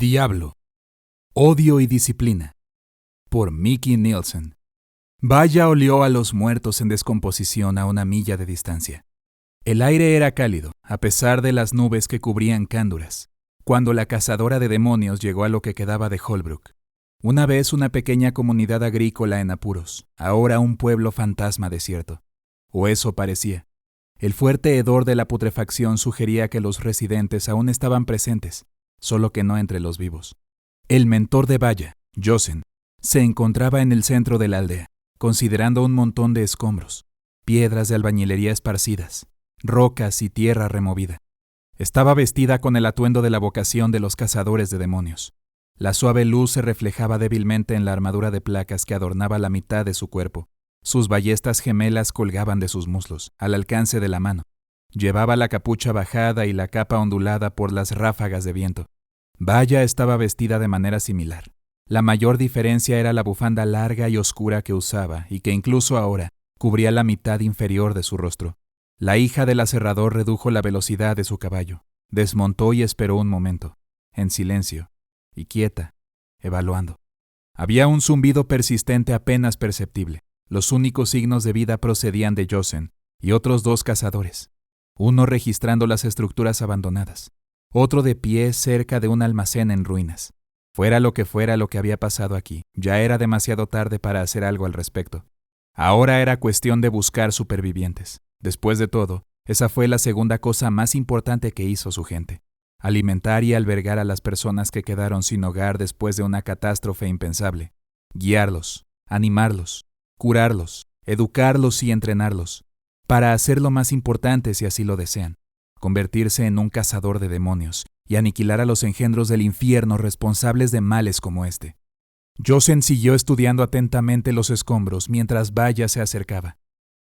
Diablo, odio y disciplina, por Mickey Nielsen. Vaya olió a los muertos en descomposición a una milla de distancia. El aire era cálido, a pesar de las nubes que cubrían Cánduras, cuando la cazadora de demonios llegó a lo que quedaba de Holbrook. Una vez una pequeña comunidad agrícola en apuros, ahora un pueblo fantasma desierto. O eso parecía. El fuerte hedor de la putrefacción sugería que los residentes aún estaban presentes, solo que no entre los vivos. El mentor de Vaya, Jossen, se encontraba en el centro de la aldea, considerando un montón de escombros, piedras de albañilería esparcidas, rocas y tierra removida. Estaba vestida con el atuendo de la vocación de los cazadores de demonios. La suave luz se reflejaba débilmente en la armadura de placas que adornaba la mitad de su cuerpo. Sus ballestas gemelas colgaban de sus muslos, al alcance de la mano. Llevaba la capucha bajada y la capa ondulada por las ráfagas de viento. Vaya estaba vestida de manera similar. La mayor diferencia era la bufanda larga y oscura que usaba y que incluso ahora cubría la mitad inferior de su rostro. La hija del aserrador redujo la velocidad de su caballo, desmontó y esperó un momento, en silencio y quieta, evaluando. Había un zumbido persistente apenas perceptible. Los únicos signos de vida procedían de Jossen y otros dos cazadores, uno registrando las estructuras abandonadas, otro de pie cerca de un almacén en ruinas. Fuera lo que había pasado aquí, ya era demasiado tarde para hacer algo al respecto. Ahora era cuestión de buscar supervivientes. Después de todo, esa fue la segunda cosa más importante que hizo su gente: alimentar y albergar a las personas que quedaron sin hogar después de una catástrofe impensable, guiarlos, animarlos, curarlos, educarlos y entrenarlos, para hacer lo más importante si así lo desean, convertirse en un cazador de demonios y aniquilar a los engendros del infierno responsables de males como este. Jossen siguió estudiando atentamente los escombros mientras Vaya se acercaba.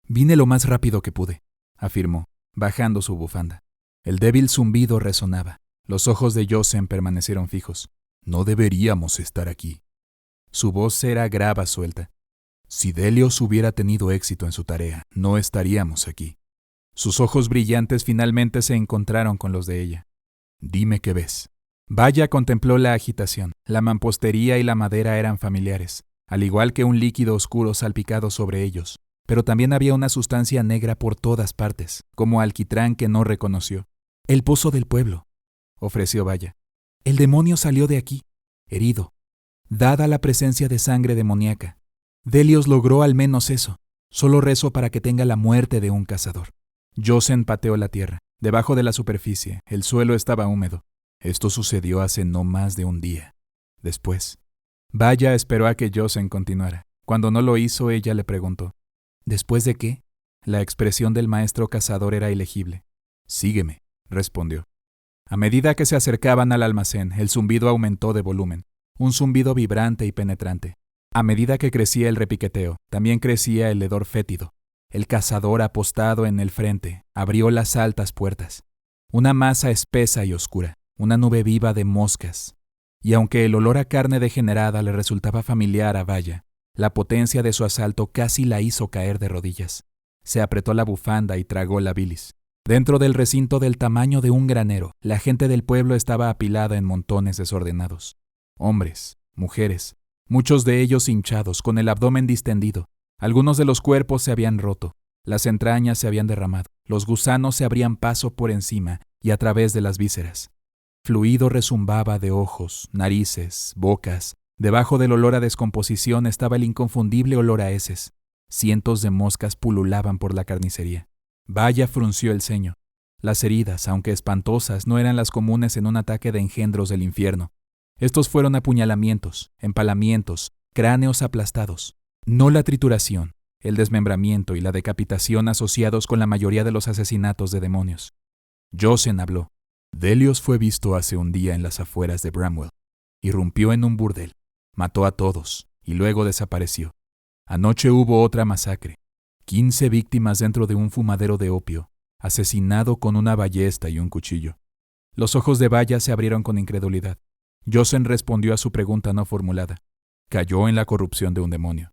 «Vine lo más rápido que pude», afirmó, bajando su bufanda. El débil zumbido resonaba. Los ojos de Jossen permanecieron fijos. «No deberíamos estar aquí». Su voz era grava suelta. «Si Delios hubiera tenido éxito en su tarea, no estaríamos aquí». Sus ojos brillantes finalmente se encontraron con los de ella. «Dime qué ves». Vaya contempló la agitación. La mampostería y la madera eran familiares, al igual que un líquido oscuro salpicado sobre ellos. Pero también había una sustancia negra por todas partes, como alquitrán que no reconoció. «El pozo del pueblo», ofreció Vaya. «El demonio salió de aquí, herido, dada la presencia de sangre demoníaca. Delios logró al menos eso. Solo rezo para que tenga la muerte de un cazador». Jossen pateó la tierra. Debajo de la superficie, el suelo estaba húmedo. Esto sucedió hace no más de un día. Después, Vaya esperó a que Jossen continuara. Cuando no lo hizo, ella le preguntó: «¿Después de qué?». La expresión del maestro cazador era ilegible. «Sígueme», respondió. A medida que se acercaban al almacén, el zumbido aumentó de volumen, un zumbido vibrante y penetrante. A medida que crecía el repiqueteo, también crecía el hedor fétido. El cazador, apostado en el frente, abrió las altas puertas. Una masa espesa y oscura, una nube viva de moscas. Y aunque el olor a carne degenerada le resultaba familiar a Vaya, la potencia de su asalto casi la hizo caer de rodillas. Se apretó la bufanda y tragó la bilis. Dentro del recinto del tamaño de un granero, la gente del pueblo estaba apilada en montones desordenados. Hombres, mujeres, muchos de ellos hinchados, con el abdomen distendido. Algunos de los cuerpos se habían roto, las entrañas se habían derramado, los gusanos se abrían paso por encima y a través de las vísceras. Fluido rezumbaba de ojos, narices, bocas. Debajo del olor a descomposición estaba el inconfundible olor a heces. Cientos de moscas pululaban por la carnicería. Vaya frunció el ceño. Las heridas, aunque espantosas, no eran las comunes en un ataque de engendros del infierno. Estos fueron apuñalamientos, empalamientos, cráneos aplastados. No la trituración, el desmembramiento y la decapitación asociados con la mayoría de los asesinatos de demonios. Jossen habló. «Delios fue visto hace un día en las afueras de Bramwell. Irrumpió en un burdel, mató a todos y luego desapareció. Anoche hubo otra masacre. 15 víctimas dentro de un fumadero de opio, asesinado con una ballesta y un cuchillo». Los ojos de Vaya se abrieron con incredulidad. Jossen respondió a su pregunta no formulada. «Cayó en la corrupción de un demonio.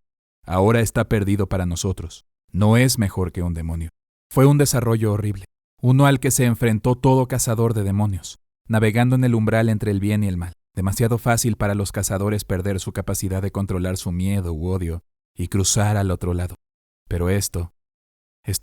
Ahora está perdido para nosotros. No es mejor que un demonio. Fue un desarrollo horrible, uno al que se enfrentó todo cazador de demonios, navegando en el umbral entre el bien y el mal, demasiado fácil para los cazadores perder su capacidad de controlar su miedo u odio y cruzar al otro lado. Pero esto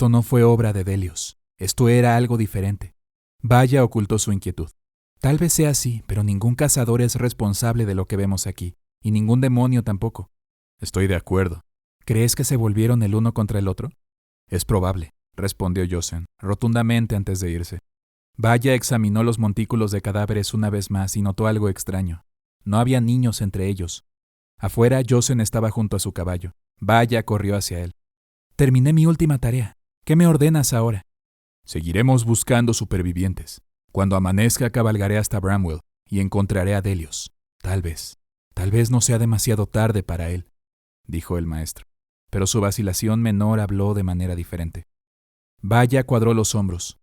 no fue obra de Delios. Esto era algo diferente. Vaya ocultó su inquietud. Tal vez sea así, pero ningún cazador es responsable de lo que vemos aquí, y ningún demonio tampoco. Estoy de acuerdo. ¿Crees que se volvieron el uno contra el otro? Es probable, respondió Josen, rotundamente antes de irse. Vaya examinó los montículos de cadáveres una vez más y notó algo extraño. No había niños entre ellos. Afuera, Josen estaba junto a su caballo. Vaya corrió hacia él. Terminé mi última tarea. ¿Qué me ordenas ahora? Seguiremos buscando supervivientes. Cuando amanezca cabalgaré hasta Bramwell y encontraré a Delios. Tal vez no sea demasiado tarde para él, dijo el maestro. Pero su vacilación menor habló de manera diferente. Vaya cuadró los hombros.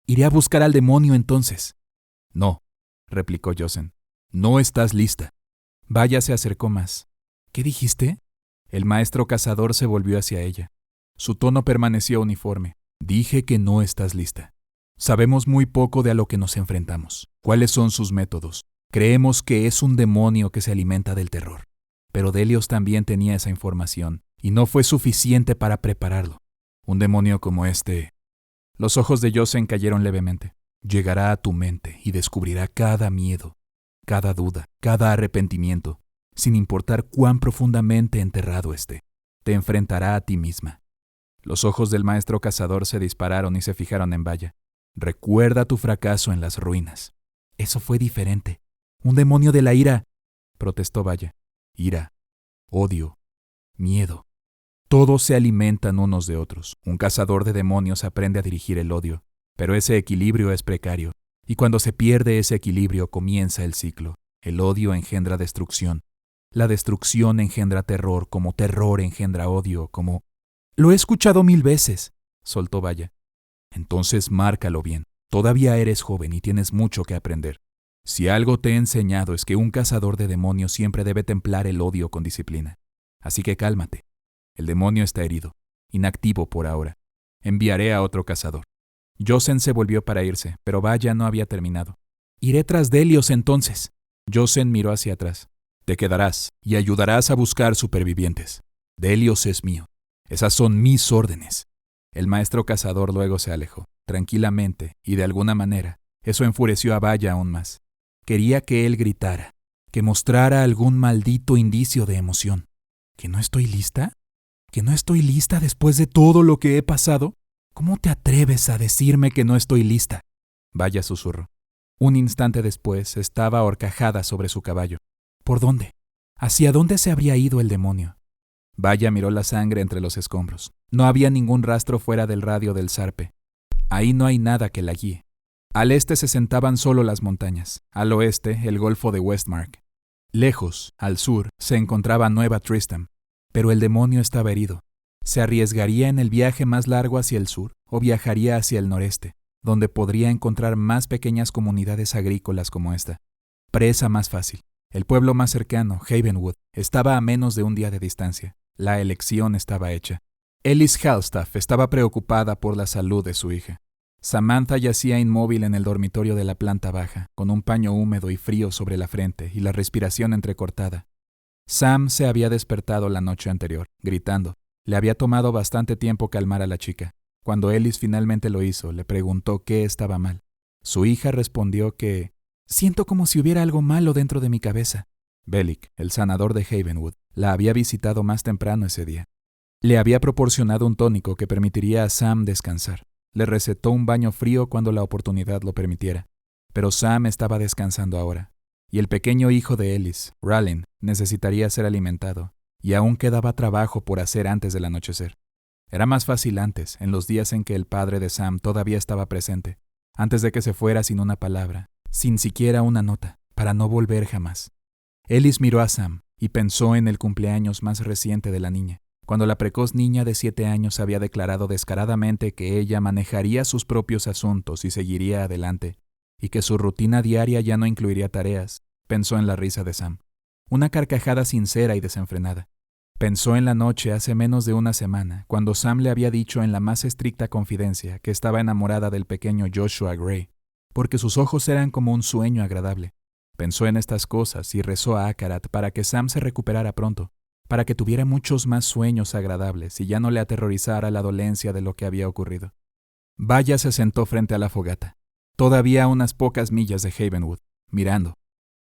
Iré a buscar al demonio entonces. No, replicó Josen. No estás lista. Vaya se acercó más. ¿Qué dijiste? El maestro cazador se volvió hacia ella. Su tono permaneció uniforme. Dije que no estás lista. Sabemos muy poco de a lo que nos enfrentamos. ¿Cuáles son sus métodos? Creemos que es un demonio que se alimenta del terror. Pero Delios también tenía esa información, y no fue suficiente para prepararlo. Un demonio como este... Los ojos de Josen cayeron levemente. Llegará a tu mente y descubrirá cada miedo, cada duda, cada arrepentimiento, sin importar cuán profundamente enterrado esté. Te enfrentará a ti misma. Los ojos del maestro cazador se dispararon y se fijaron en Vaya. Recuerda tu fracaso en las ruinas. Eso fue diferente. Un demonio de la ira, protestó Vaya. Ira, odio, miedo. Todos se alimentan unos de otros. Un cazador de demonios aprende a dirigir el odio, pero ese equilibrio es precario, y cuando se pierde ese equilibrio comienza el ciclo. El odio engendra destrucción. La destrucción engendra terror, como terror engendra odio, como... Lo he escuchado 1000 veces, soltó Vaya. Entonces márcalo bien. Todavía eres joven y tienes mucho que aprender. Si algo te he enseñado es que un cazador de demonios siempre debe templar el odio con disciplina. Así que cálmate. El demonio está herido, inactivo por ahora. Enviaré a otro cazador. Josen se volvió para irse, pero Vaya no había terminado. Iré tras Delios entonces. Josen miró hacia atrás. Te quedarás y ayudarás a buscar supervivientes. Delios es mío. Esas son mis órdenes. El maestro cazador luego se alejó, tranquilamente, y de alguna manera, eso enfureció a Vaya aún más. Quería que él gritara, que mostrara algún maldito indicio de emoción. ¿Que no estoy lista? ¿Que no estoy lista después de todo lo que he pasado? ¿Cómo te atreves a decirme que no estoy lista? Vaya susurró. Un instante después estaba ahorcajada sobre su caballo. ¿Por dónde? ¿Hacia dónde se habría ido el demonio? Vaya miró la sangre entre los escombros. No había ningún rastro fuera del radio del zarpe. Ahí no hay nada que la guíe. Al este se sentaban solo las montañas. Al oeste, el golfo de Westmark. Lejos, al sur, se encontraba Nueva Tristram. Pero el demonio estaba herido. ¿Se arriesgaría en el viaje más largo hacia el sur o viajaría hacia el noreste, donde podría encontrar más pequeñas comunidades agrícolas como esta? Presa más fácil. El pueblo más cercano, Havenwood, estaba a menos de un día de distancia. La elección estaba hecha. Ellis Falstaff estaba preocupada por la salud de su hija. Samantha yacía inmóvil en el dormitorio de la planta baja, con un paño húmedo y frío sobre la frente y la respiración entrecortada. Sam se había despertado la noche anterior, gritando. Le había tomado bastante tiempo calmar a la chica. Cuando Ellis finalmente lo hizo, le preguntó qué estaba mal. Su hija respondió que... Siento como si hubiera algo malo dentro de mi cabeza. Bellick, el sanador de Havenwood, la había visitado más temprano ese día. Le había proporcionado un tónico que permitiría a Sam descansar. Le recetó un baño frío cuando la oportunidad lo permitiera. Pero Sam estaba descansando ahora. Y el pequeño hijo de Ellis, Rallin, necesitaría ser alimentado. Y aún quedaba trabajo por hacer antes del anochecer. Era más fácil antes, en los días en que el padre de Sam todavía estaba presente, antes de que se fuera sin una palabra, sin siquiera una nota, para no volver jamás. Ellis miró a Sam y pensó en el cumpleaños más reciente de la niña, cuando la precoz niña de 7 años había declarado descaradamente que ella manejaría sus propios asuntos y seguiría adelante, y que su rutina diaria ya no incluiría tareas. Pensó en la risa de Sam, una carcajada sincera y desenfrenada. Pensó en la noche hace menos de una semana, cuando Sam le había dicho en la más estricta confidencia que estaba enamorada del pequeño Joshua Gray, porque sus ojos eran como un sueño agradable. Pensó en estas cosas y rezó a Akarat para que Sam se recuperara pronto, para que tuviera muchos más sueños agradables y ya no le aterrorizara la dolencia de lo que había ocurrido. Vaya se sentó frente a la fogata, todavía a unas pocas millas de Havenwood, mirando.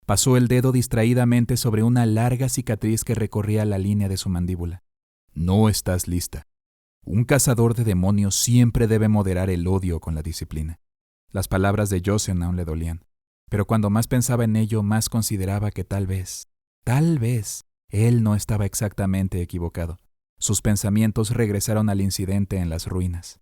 Pasó el dedo distraídamente sobre una larga cicatriz que recorría la línea de su mandíbula. No estás lista. Un cazador de demonios siempre debe moderar el odio con la disciplina. Las palabras de Jocelyn aún le dolían, pero cuando más pensaba en ello, más consideraba que tal vez, él no estaba exactamente equivocado. Sus pensamientos regresaron al incidente en las ruinas.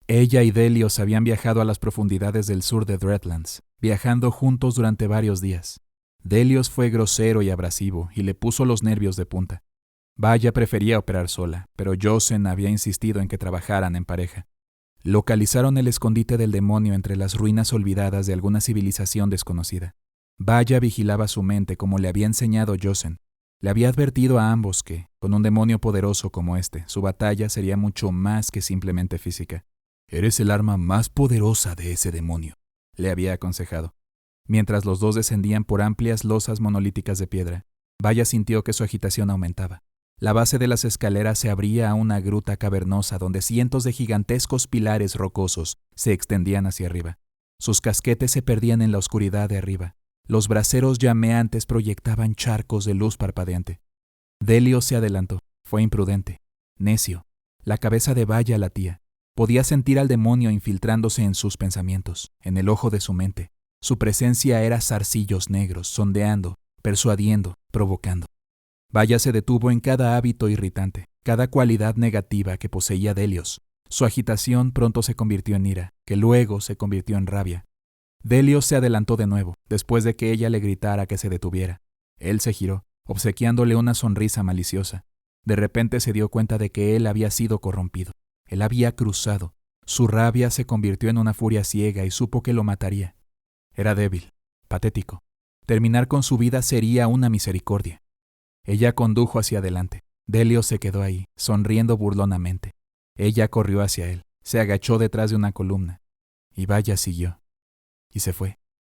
Ella y Delios habían viajado a las profundidades del sur de Dreadlands, viajando juntos durante varios días. Delios fue grosero y abrasivo y le puso los nervios de punta. Vaya prefería operar sola, pero Jocelyn había insistido en que trabajaran en pareja. Localizaron el escondite del demonio entre las ruinas olvidadas de alguna civilización desconocida. Vaya vigilaba su mente como le había enseñado Jocelyn. Le había advertido a ambos que, con un demonio poderoso como este, su batalla sería mucho más que simplemente física. «Eres el arma más poderosa de ese demonio», le había aconsejado. Mientras los dos descendían por amplias losas monolíticas de piedra, Vaya sintió que su agitación aumentaba. La base de las escaleras se abría a una gruta cavernosa donde cientos de gigantescos pilares rocosos se extendían hacia arriba. Sus casquetes se perdían en la oscuridad de arriba. Los braseros llameantes proyectaban charcos de luz parpadeante. Delios se adelantó. Fue imprudente, necio. La cabeza de Vaya latía. Podía sentir al demonio infiltrándose en sus pensamientos, en el ojo de su mente. Su presencia era zarcillos negros, sondeando, persuadiendo, provocando. Vaya se detuvo en cada hábito irritante, cada cualidad negativa que poseía Delios. Su agitación pronto se convirtió en ira, que luego se convirtió en rabia. Delios se adelantó de nuevo, después de que ella le gritara que se detuviera. Él se giró, obsequiándole una sonrisa maliciosa. De repente se dio cuenta de que él había sido corrompido. Él había cruzado. Su rabia se convirtió en una furia ciega y supo que lo mataría. Era débil, patético. Terminar con su vida sería una misericordia. Ella condujo hacia adelante. Delios se quedó ahí, sonriendo burlonamente. Ella corrió hacia él, se agachó detrás de una columna. Y Vaya siguió. Y se fue.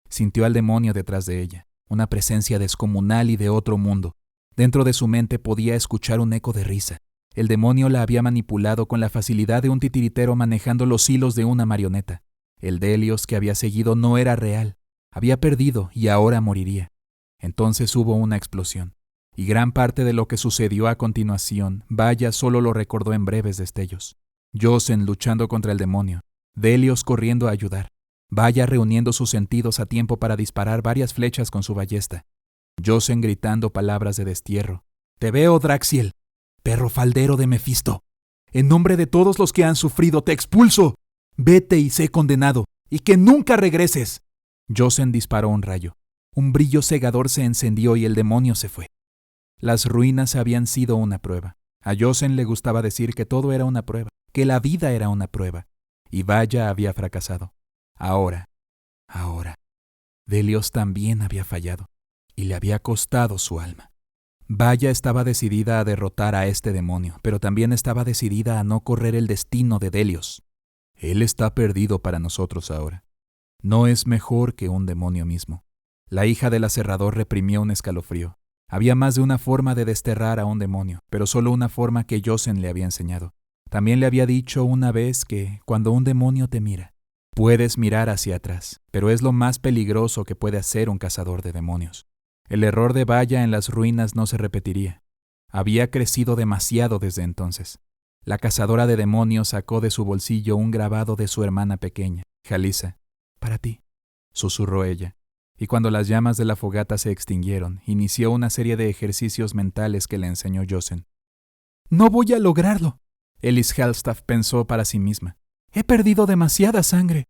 Sintió al demonio detrás de ella, una presencia descomunal y de otro mundo. Dentro de su mente podía escuchar un eco de risa. El demonio la había manipulado con la facilidad de un titiritero manejando los hilos de una marioneta. El Delios que había seguido no era real. Había perdido y ahora moriría. Entonces hubo una explosión. Y gran parte de lo que sucedió a continuación, Vaya solo lo recordó en breves destellos. Jocelyn luchando contra el demonio. Delios corriendo a ayudar. Vaya reuniendo sus sentidos a tiempo para disparar varias flechas con su ballesta. Jocelyn gritando palabras de destierro. «Te veo, Draxiel, perro faldero de Mefisto. En nombre de todos los que han sufrido, te expulso. Vete y sé condenado, y que nunca regreses». Jocelyn disparó un rayo. Un brillo cegador se encendió y el demonio se fue. Las ruinas habían sido una prueba. A Jocelyn le gustaba decir que todo era una prueba, que la vida era una prueba. Y Vaya había fracasado. Ahora, Delios también había fallado, y le había costado su alma. Vaya estaba decidida a derrotar a este demonio, pero también estaba decidida a no correr el destino de Delios. Él está perdido para nosotros ahora. No es mejor que un demonio mismo. La hija del aserrador reprimió un escalofrío. Había más de una forma de desterrar a un demonio, pero solo una forma que Jocelyn le había enseñado. También le había dicho una vez que, cuando un demonio te mira, puedes mirar hacia atrás, pero es lo más peligroso que puede hacer un cazador de demonios. El error de Vaya en las ruinas no se repetiría. Había crecido demasiado desde entonces. La cazadora de demonios sacó de su bolsillo un grabado de su hermana pequeña, Jalisa. «Para ti», susurró ella. Y cuando las llamas de la fogata se extinguieron, inició una serie de ejercicios mentales que le enseñó Jocelyn. «No voy a lograrlo», Ellis Halstaff pensó para sí misma. «He perdido demasiada sangre».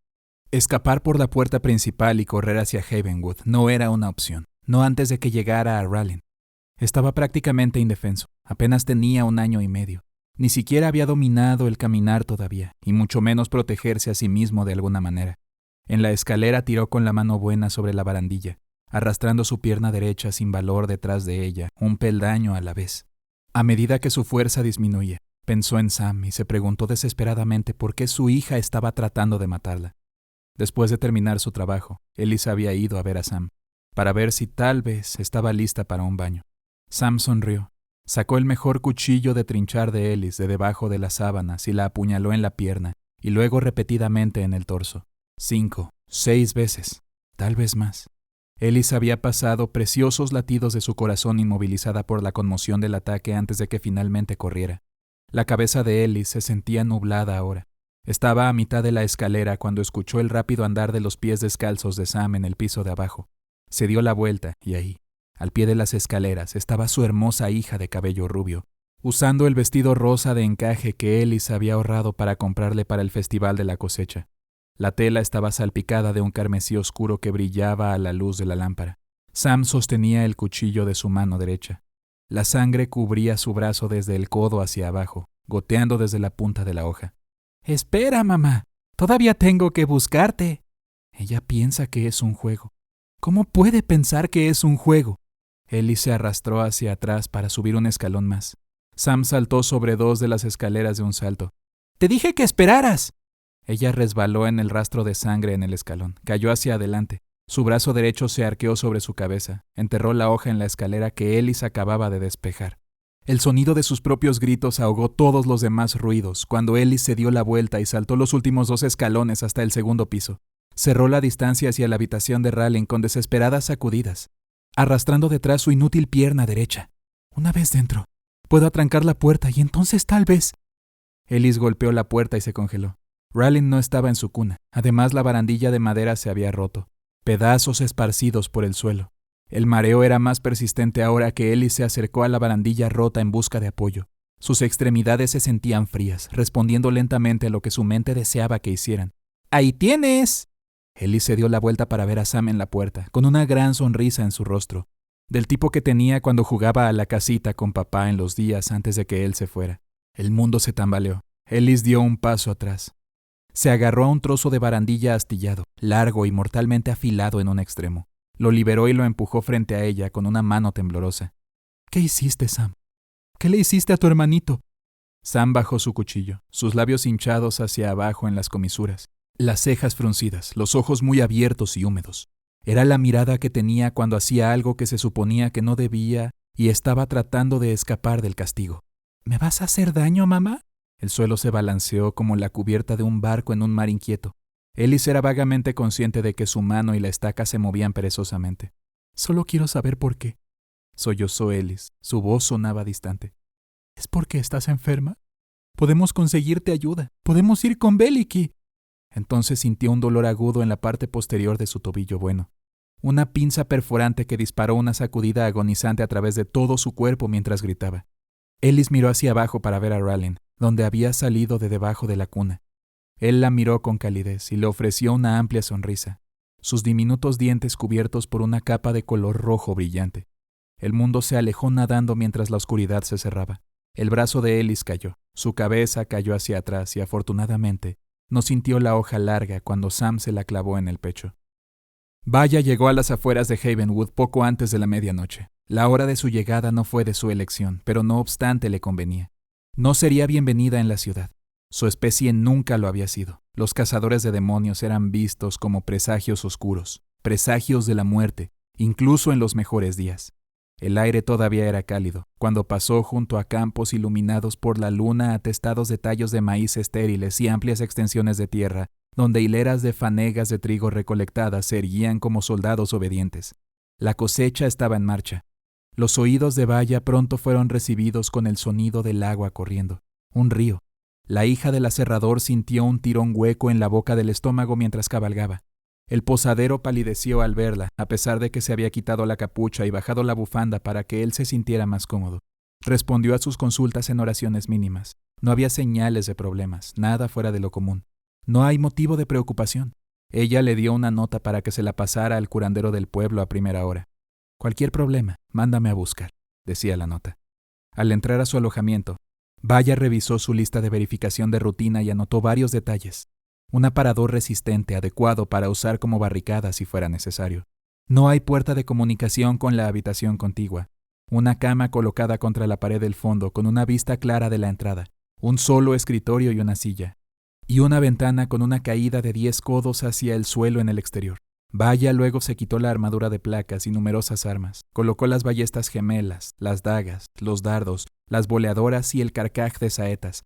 Escapar por la puerta principal y correr hacia Havenwood no era una opción, no antes de que llegara a Rallyn. Estaba prácticamente indefenso, apenas tenía 1 año y medio. Ni siquiera había dominado el caminar todavía, y mucho menos protegerse a sí mismo de alguna manera. En la escalera tiró con la mano buena sobre la barandilla, arrastrando su pierna derecha sin valor detrás de ella, un peldaño a la vez. A medida que su fuerza disminuía, pensó en Sam y se preguntó desesperadamente por qué su hija estaba tratando de matarla. Después de terminar su trabajo, Ellis había ido a ver a Sam. para ver si tal vez estaba lista para un baño. Sam sonrió. Sacó el mejor cuchillo de trinchar de Ellis de debajo de las sábanas y la apuñaló en la pierna y luego repetidamente en el torso. 5, 6 veces, tal vez más. Ellis había pasado preciosos latidos de su corazón inmovilizada por la conmoción del ataque antes de que finalmente corriera. La cabeza de Ellis se sentía nublada ahora. Estaba a mitad de la escalera cuando escuchó el rápido andar de los pies descalzos de Sam en el piso de abajo. Se dio la vuelta y ahí, al pie de las escaleras, estaba su hermosa hija de cabello rubio, usando el vestido rosa de encaje que Ellis había ahorrado para comprarle para el festival de la cosecha. La tela estaba salpicada de un carmesí oscuro que brillaba a la luz de la lámpara. Sam sostenía el cuchillo de su mano derecha. La sangre cubría su brazo desde el codo hacia abajo, goteando desde la punta de la hoja. «Espera, mamá. Todavía tengo que buscarte». Ella piensa que es un juego. ¿Cómo puede pensar que es un juego? Ellis se arrastró hacia atrás para subir un escalón más. Sam saltó sobre 2 de las escaleras de un salto. «¡Te dije que esperaras!». Ella resbaló en el rastro de sangre en el escalón. Cayó hacia adelante. Su brazo derecho se arqueó sobre su cabeza. Enterró la hoja en la escalera que Ellis acababa de despejar. El sonido de sus propios gritos ahogó todos los demás ruidos cuando Ellis se dio la vuelta y saltó los últimos 2 escalones hasta el segundo piso. Cerró la distancia hacia la habitación de Raleigh con desesperadas sacudidas, arrastrando detrás su inútil pierna derecha. Una vez dentro, puedo atrancar la puerta y entonces tal vez... Ellis golpeó la puerta y se congeló. Raleigh no estaba en su cuna. Además, la barandilla de madera se había roto. Pedazos esparcidos por el suelo. El mareo era más persistente ahora que Ellis se acercó a la barandilla rota en busca de apoyo. Sus extremidades se sentían frías, respondiendo lentamente a lo que su mente deseaba que hicieran. ¡Ahí tienes! Ellis se dio la vuelta para ver a Sam en la puerta, con una gran sonrisa en su rostro, del tipo que tenía cuando jugaba a la casita con papá en los días antes de que él se fuera. El mundo se tambaleó. Ellis dio un paso atrás. Se agarró a un trozo de barandilla astillado, largo y mortalmente afilado en un extremo. Lo liberó y lo empujó frente a ella con una mano temblorosa. «¿Qué hiciste, Sam? ¿Qué le hiciste a tu hermanito?» Sam bajó su cuchillo, sus labios hinchados hacia abajo en las comisuras, las cejas fruncidas, los ojos muy abiertos y húmedos. Era la mirada que tenía cuando hacía algo que se suponía que no debía y estaba tratando de escapar del castigo. «¿Me vas a hacer daño, mamá?» El suelo se balanceó como la cubierta de un barco en un mar inquieto. Ellis era vagamente consciente de que su mano y la estaca se movían perezosamente. «Solo quiero saber por qué», sollozó Ellis. Su voz sonaba distante. «¿Es porque estás enferma? Podemos conseguirte ayuda. Podemos ir con Bellicky». Entonces sintió un dolor agudo en la parte posterior de su tobillo bueno. Una pinza perforante que disparó una sacudida agonizante a través de todo su cuerpo mientras gritaba. Ellis miró hacia abajo para ver a Raleigh, donde había salido de debajo de la cuna. Él la miró con calidez y le ofreció una amplia sonrisa, sus diminutos dientes cubiertos por una capa de color rojo brillante. El mundo se alejó nadando mientras la oscuridad se cerraba. El brazo de Ellis cayó, su cabeza cayó hacia atrás y afortunadamente no sintió la hoja larga cuando Sam se la clavó en el pecho. Vaya llegó a las afueras de Havenwood poco antes de la medianoche. La hora de su llegada no fue de su elección, pero no obstante le convenía. No sería bienvenida en la ciudad. Su especie nunca lo había sido. Los cazadores de demonios eran vistos como presagios oscuros, presagios de la muerte, incluso en los mejores días. El aire todavía era cálido, cuando pasó junto a campos iluminados por la luna atestados de tallos de maíz estériles y amplias extensiones de tierra, donde hileras de fanegas de trigo recolectadas se erguían como soldados obedientes. La cosecha estaba en marcha. Los oídos de Vaya pronto fueron recibidos con el sonido del agua corriendo. Un río. La hija del aserrador sintió un tirón hueco en la boca del estómago mientras cabalgaba. El posadero palideció al verla, a pesar de que se había quitado la capucha y bajado la bufanda para que él se sintiera más cómodo. Respondió a sus consultas en oraciones mínimas. No había señales de problemas, nada fuera de lo común. No hay motivo de preocupación. Ella le dio una nota para que se la pasara al curandero del pueblo a primera hora. «Cualquier problema, mándame a buscar», decía la nota. Al entrar a su alojamiento, Vaya revisó su lista de verificación de rutina y anotó varios detalles. Un aparador resistente adecuado para usar como barricada si fuera necesario. No hay puerta de comunicación con la habitación contigua. Una cama colocada contra la pared del fondo con una vista clara de la entrada. Un solo escritorio y una silla. Y una ventana con una caída de 10 codos hacia el suelo en el exterior. Vaya luego se quitó la armadura de placas y numerosas armas, colocó las ballestas gemelas, las dagas, los dardos, las boleadoras y el carcaj de saetas,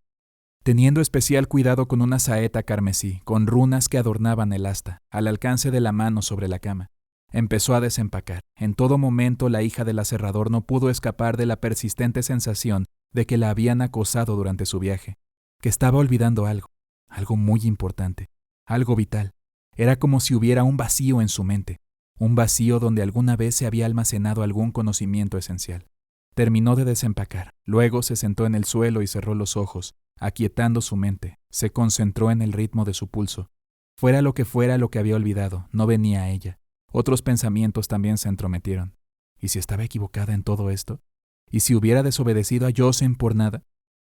teniendo especial cuidado con una saeta carmesí, con runas que adornaban el asta, al alcance de la mano sobre la cama. Empezó a desempacar. En todo momento la hija del aserrador no pudo escapar de la persistente sensación de que la habían acosado durante su viaje, que estaba olvidando algo muy importante, algo vital. Era como si hubiera un vacío en su mente, un vacío donde alguna vez se había almacenado algún conocimiento esencial. Terminó de desempacar, luego se sentó en el suelo y cerró los ojos, aquietando su mente. Se concentró en el ritmo de su pulso. Fuera lo que había olvidado, no venía a ella. Otros pensamientos también se entrometieron. ¿Y si estaba equivocada en todo esto? ¿Y si hubiera desobedecido a Yosen por nada?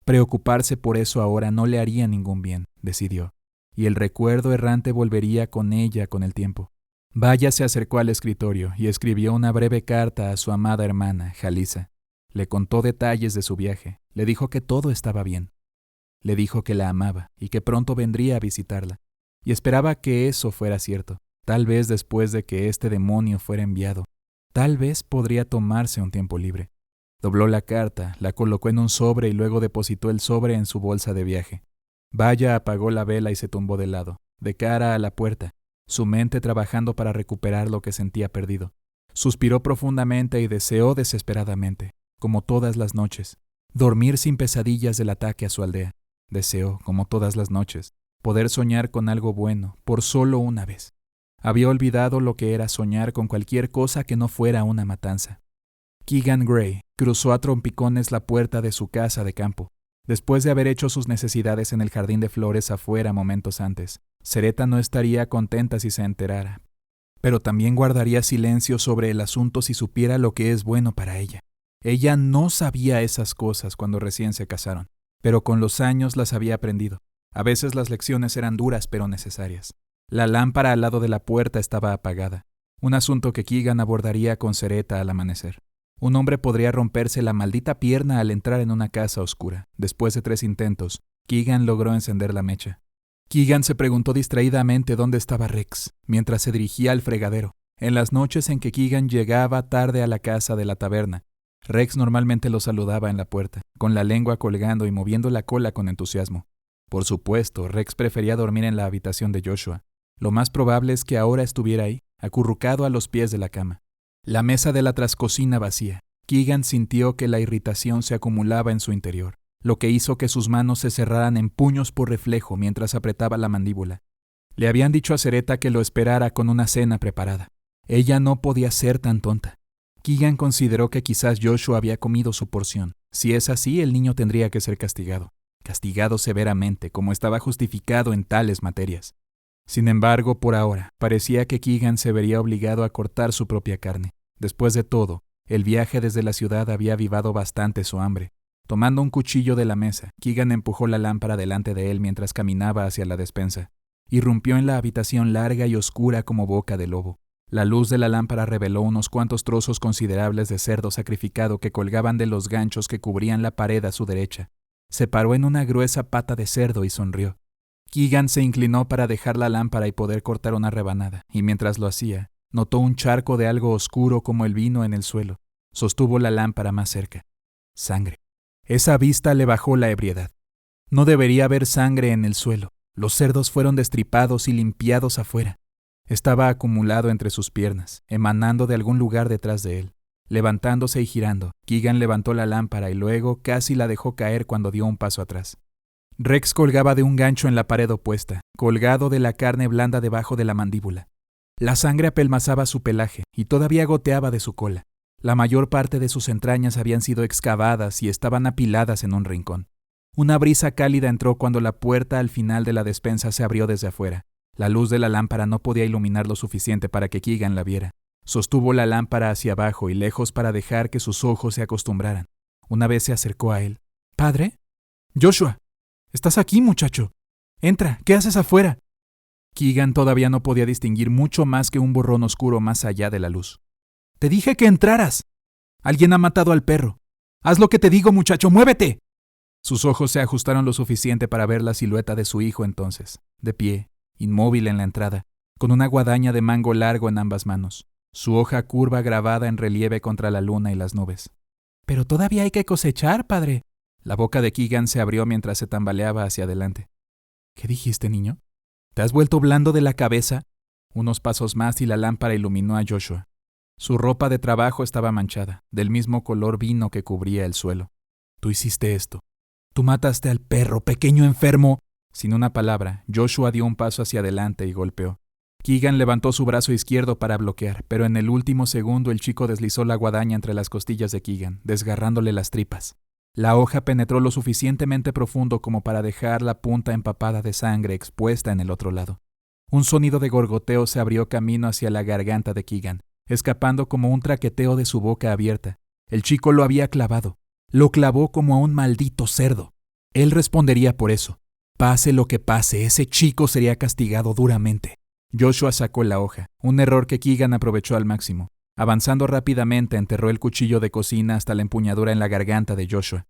Preocuparse por eso ahora no le haría ningún bien, decidió, y el recuerdo errante volvería con ella con el tiempo. Vaya se acercó al escritorio y escribió una breve carta a su amada hermana, Jalisa. Le contó detalles de su viaje, le dijo que todo estaba bien. Le dijo que la amaba y que pronto vendría a visitarla, y esperaba que eso fuera cierto. Tal vez después de que este demonio fuera enviado, tal vez podría tomarse un tiempo libre. Dobló la carta, la colocó en un sobre y luego depositó el sobre en su bolsa de viaje. Vaya apagó la vela y se tumbó de lado, de cara a la puerta, su mente trabajando para recuperar lo que sentía perdido. Suspiró profundamente y deseó desesperadamente, como todas las noches, dormir sin pesadillas del ataque a su aldea. Deseó, como todas las noches, poder soñar con algo bueno, por solo una vez. Había olvidado lo que era soñar con cualquier cosa que no fuera una matanza. Keegan Gray cruzó a trompicones la puerta de su casa de campo, después de haber hecho sus necesidades en el jardín de flores afuera momentos antes. Sereta no estaría contenta si se enterara, pero también guardaría silencio sobre el asunto si supiera lo que es bueno para ella. Ella no sabía esas cosas cuando recién se casaron, pero con los años las había aprendido. A veces las lecciones eran duras pero necesarias. La lámpara al lado de la puerta estaba apagada, un asunto que Keegan abordaría con Sereta al amanecer. Un hombre podría romperse la maldita pierna al entrar en una casa oscura. Después de 3 intentos, Keegan logró encender la mecha. Keegan se preguntó distraídamente dónde estaba Rex, mientras se dirigía al fregadero. En las noches en que Keegan llegaba tarde a la casa de la taberna, Rex normalmente lo saludaba en la puerta, con la lengua colgando y moviendo la cola con entusiasmo. Por supuesto, Rex prefería dormir en la habitación de Joshua. Lo más probable es que ahora estuviera ahí, acurrucado a los pies de la cama. La mesa de la trascocina vacía. Keegan sintió que la irritación se acumulaba en su interior, lo que hizo que sus manos se cerraran en puños por reflejo mientras apretaba la mandíbula. Le habían dicho a Sereta que lo esperara con una cena preparada. Ella no podía ser tan tonta. Keegan consideró que quizás Joshua había comido su porción. Si es así, el niño tendría que ser castigado severamente, como estaba justificado en tales materias. Sin embargo, por ahora, parecía que Keegan se vería obligado a cortar su propia carne. Después de todo, el viaje desde la ciudad había avivado bastante su hambre. Tomando un cuchillo de la mesa, Keegan empujó la lámpara delante de él mientras caminaba hacia la despensa. Irrumpió en la habitación larga y oscura como boca de lobo. La luz de la lámpara reveló unos cuantos trozos considerables de cerdo sacrificado que colgaban de los ganchos que cubrían la pared a su derecha. Se paró en una gruesa pata de cerdo y sonrió. Keegan se inclinó para dejar la lámpara y poder cortar una rebanada, y mientras lo hacía, notó un charco de algo oscuro como el vino en el suelo. Sostuvo la lámpara más cerca. Sangre. Esa vista le bajó la ebriedad. No debería haber sangre en el suelo. Los cerdos fueron destripados y limpiados afuera. Estaba acumulado entre sus piernas, emanando de algún lugar detrás de él. Levantándose y girando, Keegan levantó la lámpara y luego casi la dejó caer cuando dio un paso atrás. Rex colgaba de un gancho en la pared opuesta, colgado de la carne blanda debajo de la mandíbula. La sangre apelmazaba su pelaje y todavía goteaba de su cola. La mayor parte de sus entrañas habían sido excavadas y estaban apiladas en un rincón. Una brisa cálida entró cuando la puerta al final de la despensa se abrió desde afuera. La luz de la lámpara no podía iluminar lo suficiente para que Keegan la viera. Sostuvo la lámpara hacia abajo y lejos para dejar que sus ojos se acostumbraran. Una vez se acercó a él. «¿Padre? Joshua, estás aquí, muchacho. Entra, ¿qué haces afuera?» Keegan todavía no podía distinguir mucho más que un borrón oscuro más allá de la luz. «Te dije que entraras. Alguien ha matado al perro. Haz lo que te digo, muchacho, muévete». Sus ojos se ajustaron lo suficiente para ver la silueta de su hijo entonces, de pie, inmóvil en la entrada, con una guadaña de mango largo en ambas manos, su hoja curva grabada en relieve contra la luna y las nubes. «Pero todavía hay que cosechar, padre». La boca de Keegan se abrió mientras se tambaleaba hacia adelante. «¿Qué dijiste, niño? ¿Te has vuelto blando de la cabeza?» Unos pasos más y la lámpara iluminó a Joshua. Su ropa de trabajo estaba manchada, del mismo color vino que cubría el suelo. «Tú hiciste esto. Tú mataste al perro, pequeño enfermo». Sin una palabra, Joshua dio un paso hacia adelante y golpeó. Keegan levantó su brazo izquierdo para bloquear, pero en el último segundo el chico deslizó la guadaña entre las costillas de Keegan, desgarrándole las tripas. La hoja penetró lo suficientemente profundo como para dejar la punta empapada de sangre expuesta en el otro lado. Un sonido de gorgoteo se abrió camino hacia la garganta de Keegan, escapando como un traqueteo de su boca abierta. El chico lo había clavado. Lo clavó como a un maldito cerdo. Él respondería por eso. Pase lo que pase, ese chico sería castigado duramente. Joshua sacó la hoja, un error que Keegan aprovechó al máximo. Avanzando rápidamente, enterró el cuchillo de cocina hasta la empuñadura en la garganta de Joshua.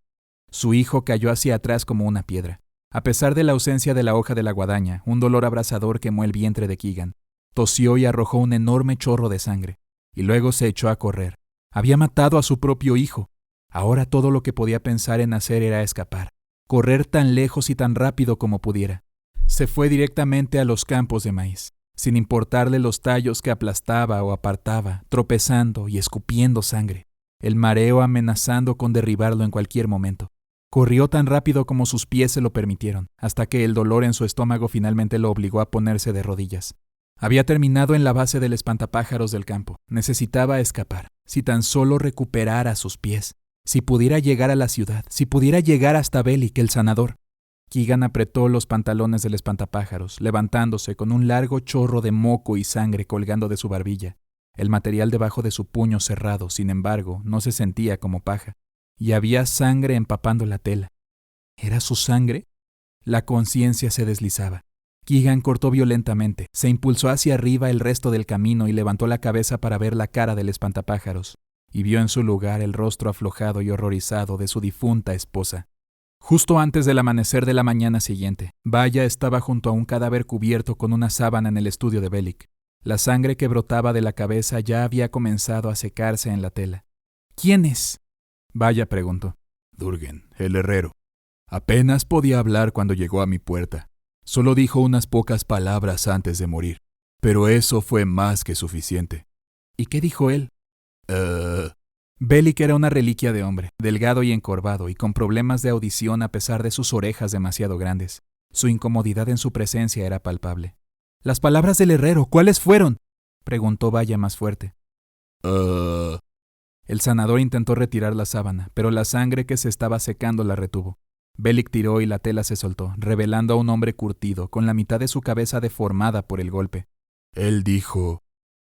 Su hijo cayó hacia atrás como una piedra. A pesar de la ausencia de la hoja de la guadaña, un dolor abrasador quemó el vientre de Keegan. Tosió y arrojó un enorme chorro de sangre. Y luego se echó a correr. Había matado a su propio hijo. Ahora todo lo que podía pensar en hacer era escapar. Correr tan lejos y tan rápido como pudiera. Se fue directamente a los campos de maíz, sin importarle los tallos que aplastaba o apartaba, tropezando y escupiendo sangre, el mareo amenazando con derribarlo en cualquier momento. Corrió tan rápido como sus pies se lo permitieron, hasta que el dolor en su estómago finalmente lo obligó a ponerse de rodillas. Había terminado en la base del espantapájaros del campo. Necesitaba escapar, si tan solo recuperara sus pies. Si pudiera llegar a la ciudad, si pudiera llegar hasta Bellick, el sanador. Keegan apretó los pantalones del espantapájaros, levantándose con un largo chorro de moco y sangre colgando de su barbilla. El material debajo de su puño cerrado, sin embargo, no se sentía como paja. Y había sangre empapando la tela. ¿Era su sangre? La conciencia se deslizaba. Keegan cortó violentamente, se impulsó hacia arriba el resto del camino y levantó la cabeza para ver la cara del espantapájaros. Y vio en su lugar el rostro aflojado y horrorizado de su difunta esposa. Justo antes del amanecer de la mañana siguiente, Vaya estaba junto a un cadáver cubierto con una sábana en el estudio de Bellick. La sangre que brotaba de la cabeza ya había comenzado a secarse en la tela. ¿Quién es? Vaya preguntó. Durgen, el herrero. Apenas podía hablar cuando llegó a mi puerta. Solo dijo unas pocas palabras antes de morir, pero eso fue más que suficiente. ¿Y qué dijo él? Bellick era una reliquia de hombre, delgado y encorvado y con problemas de audición a pesar de sus orejas demasiado grandes. Su incomodidad en su presencia era palpable. «Las palabras del herrero, ¿cuáles fueron?», preguntó Vaya más fuerte. El sanador intentó retirar la sábana, pero la sangre que se estaba secando la retuvo. Bellick tiró y la tela se soltó, revelando a un hombre curtido, con la mitad de su cabeza deformada por el golpe. Él dijo: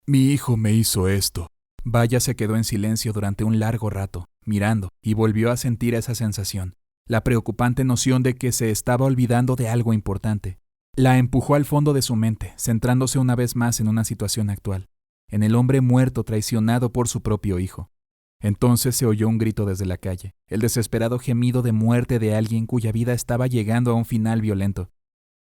«Mi hijo me hizo esto». Vaya se quedó en silencio durante un largo rato, mirando, y volvió a sentir esa sensación, la preocupante noción de que se estaba olvidando de algo importante. La empujó al fondo de su mente, centrándose una vez más en una situación actual, en el hombre muerto traicionado por su propio hijo. Entonces se oyó un grito desde la calle, el desesperado gemido de muerte de alguien cuya vida estaba llegando a un final violento.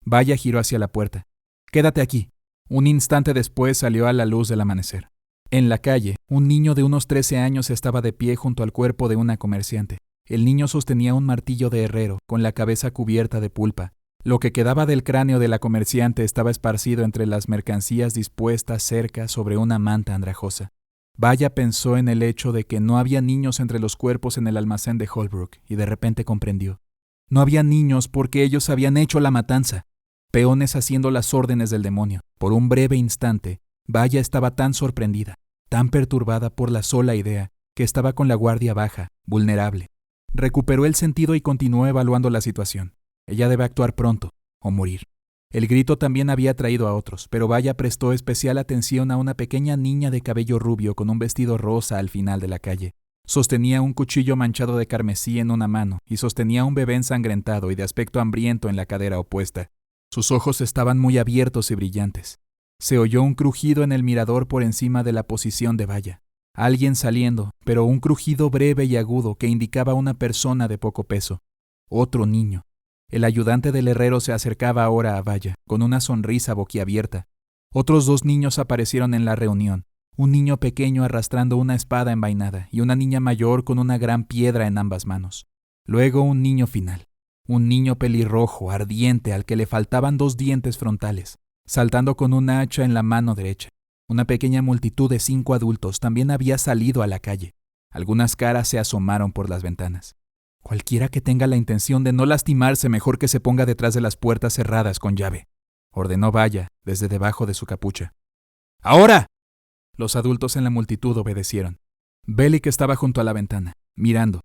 Vaya giró hacia la puerta. «Quédate aquí». Un instante después salió a la luz del amanecer. En la calle, un niño de unos 13 años estaba de pie junto al cuerpo de una comerciante. El niño sostenía un martillo de herrero, con la cabeza cubierta de pulpa. Lo que quedaba del cráneo de la comerciante estaba esparcido entre las mercancías dispuestas cerca sobre una manta andrajosa. Vaya pensó en el hecho de que no había niños entre los cuerpos en el almacén de Holbrook, y de repente comprendió. No había niños porque ellos habían hecho la matanza. Peones haciendo las órdenes del demonio. Por un breve instante, Vaya estaba tan sorprendida, tan perturbada por la sola idea, que estaba con la guardia baja, vulnerable. Recuperó el sentido y continuó evaluando la situación. Ella debe actuar pronto, o morir. El grito también había atraído a otros, pero Vaya prestó especial atención a una pequeña niña de cabello rubio con un vestido rosa al final de la calle. Sostenía un cuchillo manchado de carmesí en una mano y sostenía un bebé ensangrentado y de aspecto hambriento en la cadera opuesta. Sus ojos estaban muy abiertos y brillantes. Se oyó un crujido en el mirador por encima de la posición de Vaya. Alguien saliendo, pero un crujido breve y agudo que indicaba una persona de poco peso. Otro niño. El ayudante del herrero se acercaba ahora a Vaya, con una sonrisa boquiabierta. Otros 2 niños aparecieron en la reunión, un niño pequeño arrastrando una espada envainada y una niña mayor con una gran piedra en ambas manos. Luego un niño final, un niño pelirrojo, ardiente, al que le faltaban 2 dientes frontales, saltando con una hacha en la mano derecha. Una pequeña multitud de 5 adultos también había salido a la calle. Algunas caras se asomaron por las ventanas. Cualquiera que tenga la intención de no lastimarse, mejor que se ponga detrás de las puertas cerradas con llave, ordenó Vaya desde debajo de su capucha. ¡Ahora! Los adultos en la multitud obedecieron. Bellick estaba junto a la ventana, mirando.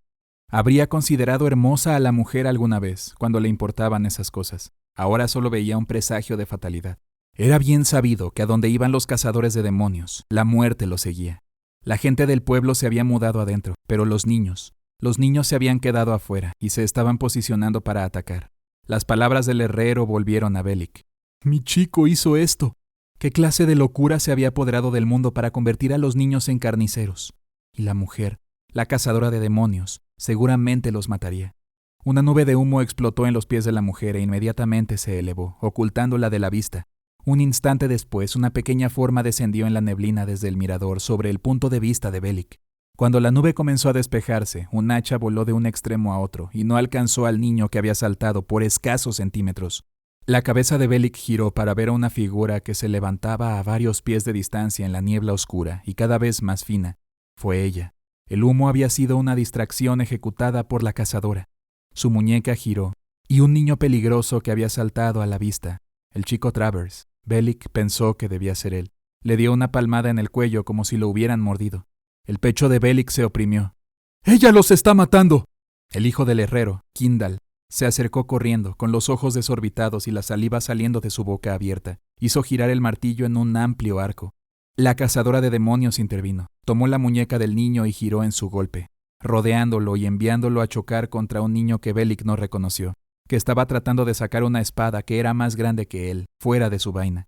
Habría considerado hermosa a la mujer alguna vez, cuando le importaban esas cosas. Ahora solo veía un presagio de fatalidad. Era bien sabido que a donde iban los cazadores de demonios, la muerte los seguía. La gente del pueblo se había mudado adentro, pero los niños se habían quedado afuera y se estaban posicionando para atacar. Las palabras del herrero volvieron a Bellick. «Mi chico hizo esto». ¿Qué clase de locura se había apoderado del mundo para convertir a los niños en carniceros? Y la mujer, la cazadora de demonios, seguramente los mataría. Una nube de humo explotó en los pies de la mujer e inmediatamente se elevó, ocultándola de la vista. Un instante después, una pequeña forma descendió en la neblina desde el mirador sobre el punto de vista de Bellick. Cuando la nube comenzó a despejarse, un hacha voló de un extremo a otro y no alcanzó al niño que había saltado por escasos centímetros. La cabeza de Bellick giró para ver a una figura que se levantaba a varios pies de distancia en la niebla oscura y cada vez más fina. Fue ella. El humo había sido una distracción ejecutada por la cazadora. Su muñeca giró, y un niño peligroso que había saltado a la vista, el chico Travers. Bellick pensó que debía ser él. Le dio una palmada en el cuello como si lo hubieran mordido. El pecho de Bellick se oprimió. «¡Ella los está matando!» El hijo del herrero, Kindle, se acercó corriendo, con los ojos desorbitados y la saliva saliendo de su boca abierta. Hizo girar el martillo en un amplio arco. La cazadora de demonios intervino. Tomó la muñeca del niño y giró en su golpe, rodeándolo y enviándolo a chocar contra un niño que Bellick no reconoció, que estaba tratando de sacar una espada que era más grande que él, fuera de su vaina.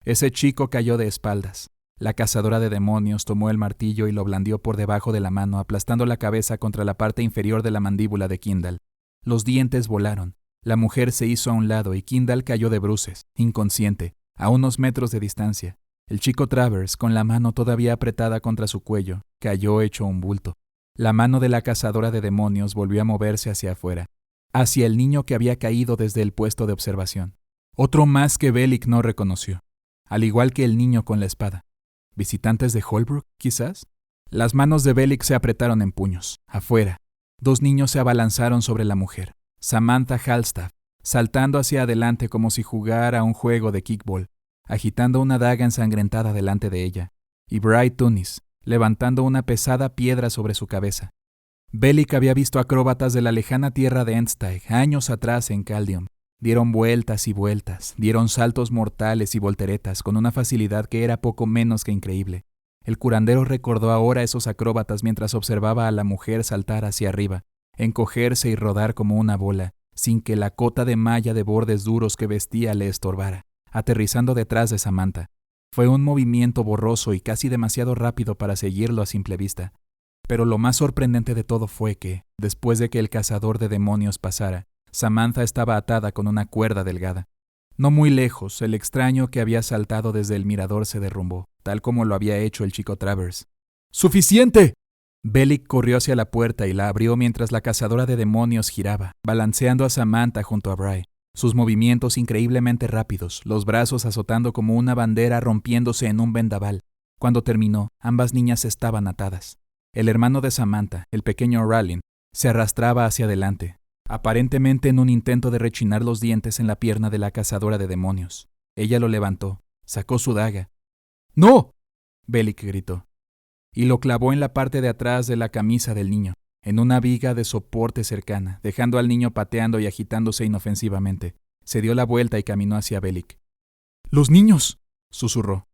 Ese chico cayó de espaldas. La cazadora de demonios tomó el martillo y lo blandió por debajo de la mano, aplastando la cabeza contra la parte inferior de la mandíbula de Kindle. Los dientes volaron. La mujer se hizo a un lado y Kindle cayó de bruces, inconsciente, a unos metros de distancia. El chico Travers, con la mano todavía apretada contra su cuello, cayó hecho un bulto. La mano de la cazadora de demonios volvió a moverse hacia afuera, hacia el niño que había caído desde el puesto de observación. Otro más que Bellick no reconoció, al igual que el niño con la espada. ¿Visitantes de Holbrook, quizás? Las manos de Bellick se apretaron en puños. Afuera, 2 niños se abalanzaron sobre la mujer. Samantha Halstaff, saltando hacia adelante como si jugara a un juego de kickball, agitando una daga ensangrentada delante de ella, y Bright Tunis, levantando una pesada piedra sobre su cabeza. Bellick había visto acróbatas de la lejana tierra de Endsteig años atrás en Caldium. Dieron vueltas y vueltas, dieron saltos mortales y volteretas con una facilidad que era poco menos que increíble. El curandero recordó ahora esos acróbatas mientras observaba a la mujer saltar hacia arriba, encogerse y rodar como una bola, sin que la cota de malla de bordes duros que vestía le estorbara, aterrizando detrás de Samantha. Fue un movimiento borroso y casi demasiado rápido para seguirlo a simple vista. Pero lo más sorprendente de todo fue que, después de que el cazador de demonios pasara, Samantha estaba atada con una cuerda delgada. No muy lejos, el extraño que había saltado desde el mirador se derrumbó, tal como lo había hecho el chico Travers. ¡Suficiente! Bellick corrió hacia la puerta y la abrió mientras la cazadora de demonios giraba, balanceando a Samantha junto a Bry. Sus movimientos increíblemente rápidos, los brazos azotando como una bandera rompiéndose en un vendaval. Cuando terminó, ambas niñas estaban atadas. El hermano de Samantha, el pequeño Rallin, se arrastraba hacia adelante, aparentemente en un intento de rechinar los dientes en la pierna de la cazadora de demonios. Ella lo levantó, sacó su daga. ¡No!, Bellick gritó, y lo clavó en la parte de atrás de la camisa del niño, en una viga de soporte cercana, dejando al niño pateando y agitándose inofensivamente. Se dio la vuelta y caminó hacia Bellick. «¡Los niños!», susurró.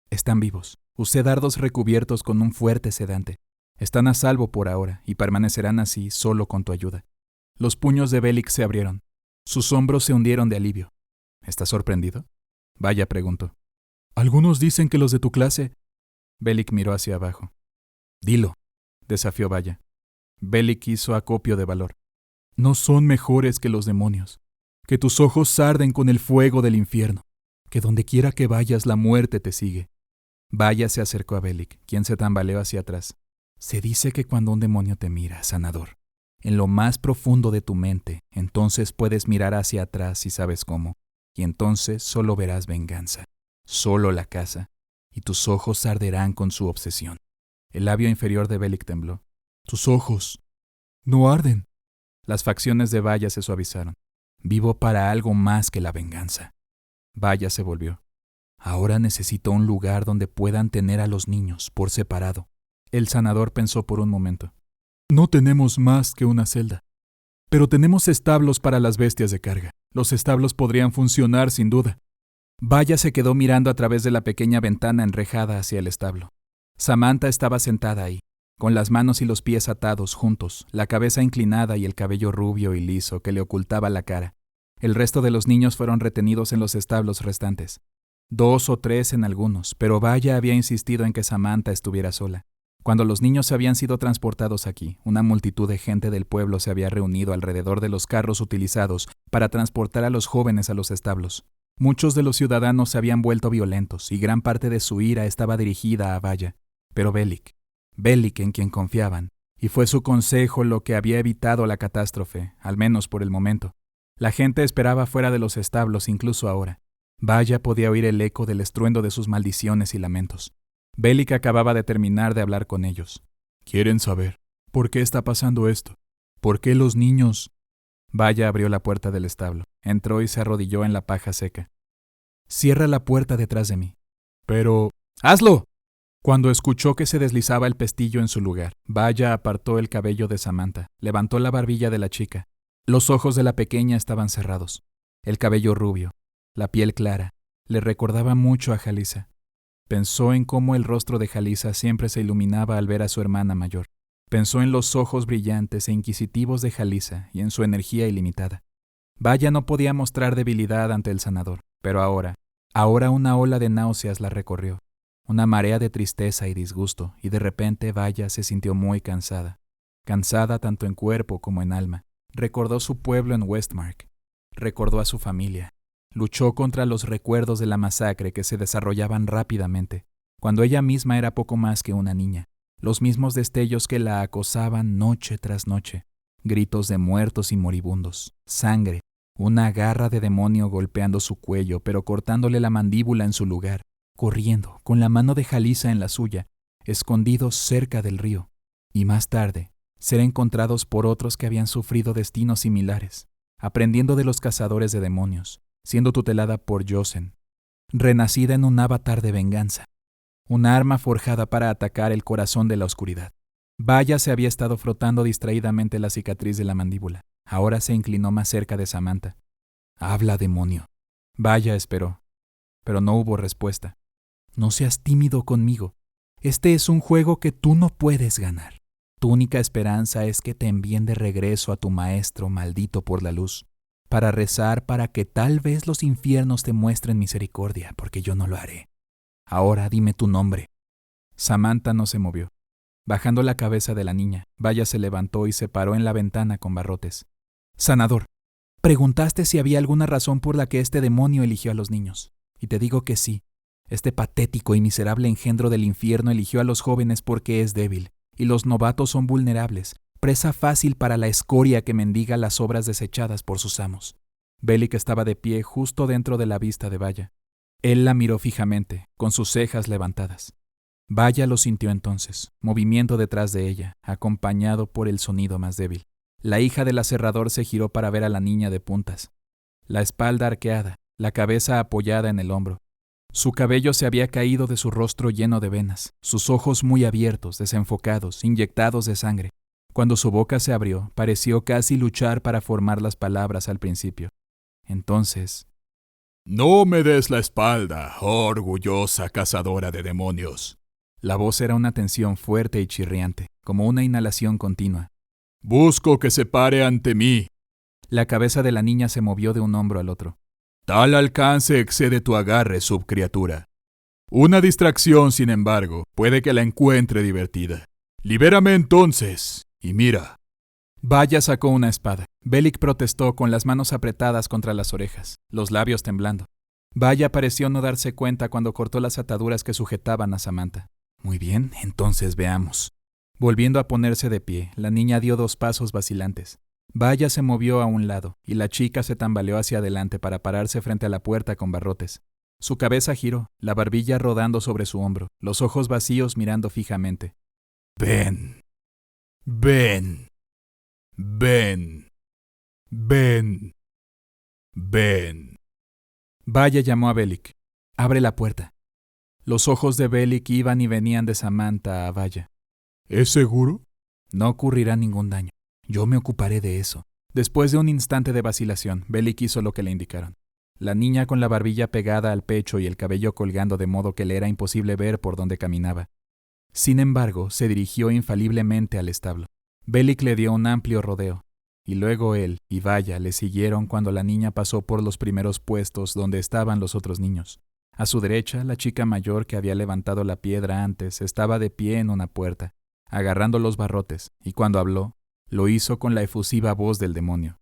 «Están vivos. Usé dardos recubiertos con un fuerte sedante. Están a salvo por ahora y permanecerán así solo con tu ayuda». Los puños de Bellick se abrieron. Sus hombros se hundieron de alivio. «¿Estás sorprendido?», Vaya preguntó. «Algunos dicen que los de tu clase...» Bellick miró hacia abajo. «Dilo», desafió Vaya. Bellick hizo acopio de valor. «No son mejores que los demonios. Que tus ojos arden con el fuego del infierno. que donde quiera que vayas la muerte te sigue. Vaya se acercó a Bellic, quien se tambaleó hacia atrás. Se dice que cuando un demonio te mira, sanador, en lo más profundo de tu mente, entonces puedes mirar hacia atrás si sabes cómo, y entonces solo verás venganza, solo la caza, y tus ojos arderán con su obsesión. El labio inferior de Bellic tembló. Tus ojos no arden. Las facciones de Vaya se suavizaron. Vivo para algo más que la venganza. Vaya se volvió. Ahora necesito un lugar donde puedan tener a los niños por separado. El sanador pensó por un momento. No tenemos más que una celda. Pero tenemos establos para las bestias de carga. Los establos podrían funcionar sin duda. Vaya se quedó mirando a través de la pequeña ventana enrejada hacia el establo. Samantha estaba sentada ahí, con las manos y los pies atados juntos, la cabeza inclinada y el cabello rubio y liso que le ocultaba la cara. El resto de los niños fueron retenidos en los establos restantes. 2 o 3 en algunos, pero Vaya había insistido en que Samantha estuviera sola. Cuando los niños habían sido transportados aquí, una multitud de gente del pueblo se había reunido alrededor de los carros utilizados para transportar a los jóvenes a los establos. Muchos de los ciudadanos se habían vuelto violentos y gran parte de su ira estaba dirigida a Vaya. Pero Bellic en quien confiaban, y fue su consejo lo que había evitado la catástrofe, al menos por el momento. La gente esperaba fuera de los establos incluso ahora. Vaya podía oír el eco del estruendo de sus maldiciones y lamentos. Bellic acababa de terminar de hablar con ellos. ¿Quieren saber por qué está pasando esto? ¿Por qué los niños...? Vaya abrió la puerta del establo, entró y se arrodilló en la paja seca. Cierra la puerta detrás de mí. Pero... ¡hazlo! Cuando escuchó que se deslizaba el pestillo en su lugar, Vaya apartó el cabello de Samantha, levantó la barbilla de la chica. Los ojos de la pequeña estaban cerrados. El cabello rubio, la piel clara, le recordaba mucho a Jalisa. Pensó en cómo el rostro de Jalisa siempre se iluminaba al ver a su hermana mayor. Pensó en los ojos brillantes e inquisitivos de Jalisa y en su energía ilimitada. Vaya no podía mostrar debilidad ante el sanador, pero ahora una ola de náuseas la recorrió. Una marea de tristeza y disgusto, y de repente Vaya se sintió muy cansada. Cansada tanto en cuerpo como en alma. Recordó su pueblo en Westmark. Recordó a su familia. Luchó contra los recuerdos de la masacre que se desarrollaban rápidamente, cuando ella misma era poco más que una niña. Los mismos destellos que la acosaban noche tras noche. Gritos de muertos y moribundos. Sangre. Una garra de demonio golpeando su cuello, pero cortándole la mandíbula en su lugar. Corriendo, con la mano de Jalisa en la suya, escondidos cerca del río, y más tarde, ser encontrados por otros que habían sufrido destinos similares, aprendiendo de los cazadores de demonios, siendo tutelada por Josen, renacida en un avatar de venganza, un arma forjada para atacar el corazón de la oscuridad. Vaya se había estado frotando distraídamente la cicatriz de la mandíbula, ahora se inclinó más cerca de Samantha. «Habla, demonio». Vaya esperó, pero no hubo respuesta. «No seas tímido conmigo. Este es un juego que tú no puedes ganar. Tu única esperanza es que te envíen de regreso a tu maestro maldito por la luz, para rezar para que tal vez los infiernos te muestren misericordia, porque yo no lo haré. Ahora dime tu nombre». Samantha no se movió. Bajando la cabeza de la niña, Vaya se levantó y se paró en la ventana con barrotes. «Sanador, preguntaste si había alguna razón por la que este demonio eligió a los niños. Y te digo que sí. Este patético y miserable engendro del infierno eligió a los jóvenes porque es débil, y los novatos son vulnerables, presa fácil para la escoria que mendiga las obras desechadas por sus amos». Bellic estaba de pie justo dentro de la vista de Vaya. Él la miró fijamente, con sus cejas levantadas. Vaya lo sintió entonces, movimiento detrás de ella, acompañado por el sonido más débil. La hija del aserrador se giró para ver a la niña de puntas. La espalda arqueada, la cabeza apoyada en el hombro. Su cabello se había caído de su rostro lleno de venas, sus ojos muy abiertos, desenfocados, inyectados de sangre. Cuando su boca se abrió, pareció casi luchar para formar las palabras al principio. Entonces... «No me des la espalda, oh orgullosa cazadora de demonios». La voz era una tensión fuerte y chirriante, como una inhalación continua. «Busco que se pare ante mí». La cabeza de la niña se movió de un hombro al otro. «Tal alcance excede tu agarre, subcriatura. Una distracción, sin embargo, puede que la encuentre divertida. Libérame entonces, y mira». Vaya sacó una espada. Bellic protestó con las manos apretadas contra las orejas, los labios temblando. Vaya pareció no darse cuenta cuando cortó las ataduras que sujetaban a Samantha. Muy bien, entonces veamos. Volviendo a ponerse de pie, la niña dio 2 pasos vacilantes. Vaya se movió a un lado, y la chica se tambaleó hacia adelante para pararse frente a la puerta con barrotes. Su cabeza giró, la barbilla rodando sobre su hombro, los ojos vacíos mirando fijamente. «Ven, ven, ven, ven, ven». Vaya llamó a Bellick. «Abre la puerta». Los ojos de Bellick iban y venían de Samantha a Vaya. «¿Es seguro?» «No ocurrirá ningún daño. Yo me ocuparé de eso». Después de un instante de vacilación, Bellick hizo lo que le indicaron. La niña con la barbilla pegada al pecho y el cabello colgando de modo que le era imposible ver por dónde caminaba. Sin embargo, se dirigió infaliblemente al establo. Bellick le dio un amplio rodeo, y luego él y Vaya le siguieron cuando la niña pasó por los primeros puestos donde estaban los otros niños. A su derecha, la chica mayor que había levantado la piedra antes estaba de pie en una puerta, agarrando los barrotes, y cuando habló, lo hizo con la efusiva voz del demonio.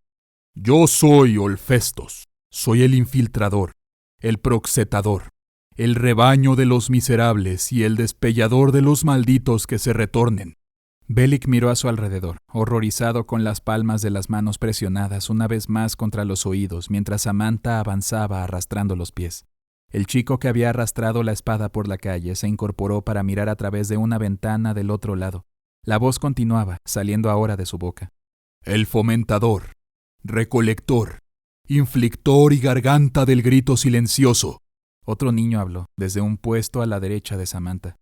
«Yo soy Olfestos, soy el infiltrador, el proxetador, el rebaño de los miserables y el despellador de los malditos que se retornen». Bellick miró a su alrededor, horrorizado con las palmas de las manos presionadas una vez más contra los oídos mientras Samantha avanzaba arrastrando los pies. El chico que había arrastrado la espada por la calle se incorporó para mirar a través de una ventana del otro lado. La voz continuaba, saliendo ahora de su boca. «El fomentador, recolector, inflictor y garganta del grito silencioso». Otro niño habló, desde un puesto a la derecha de Samantha.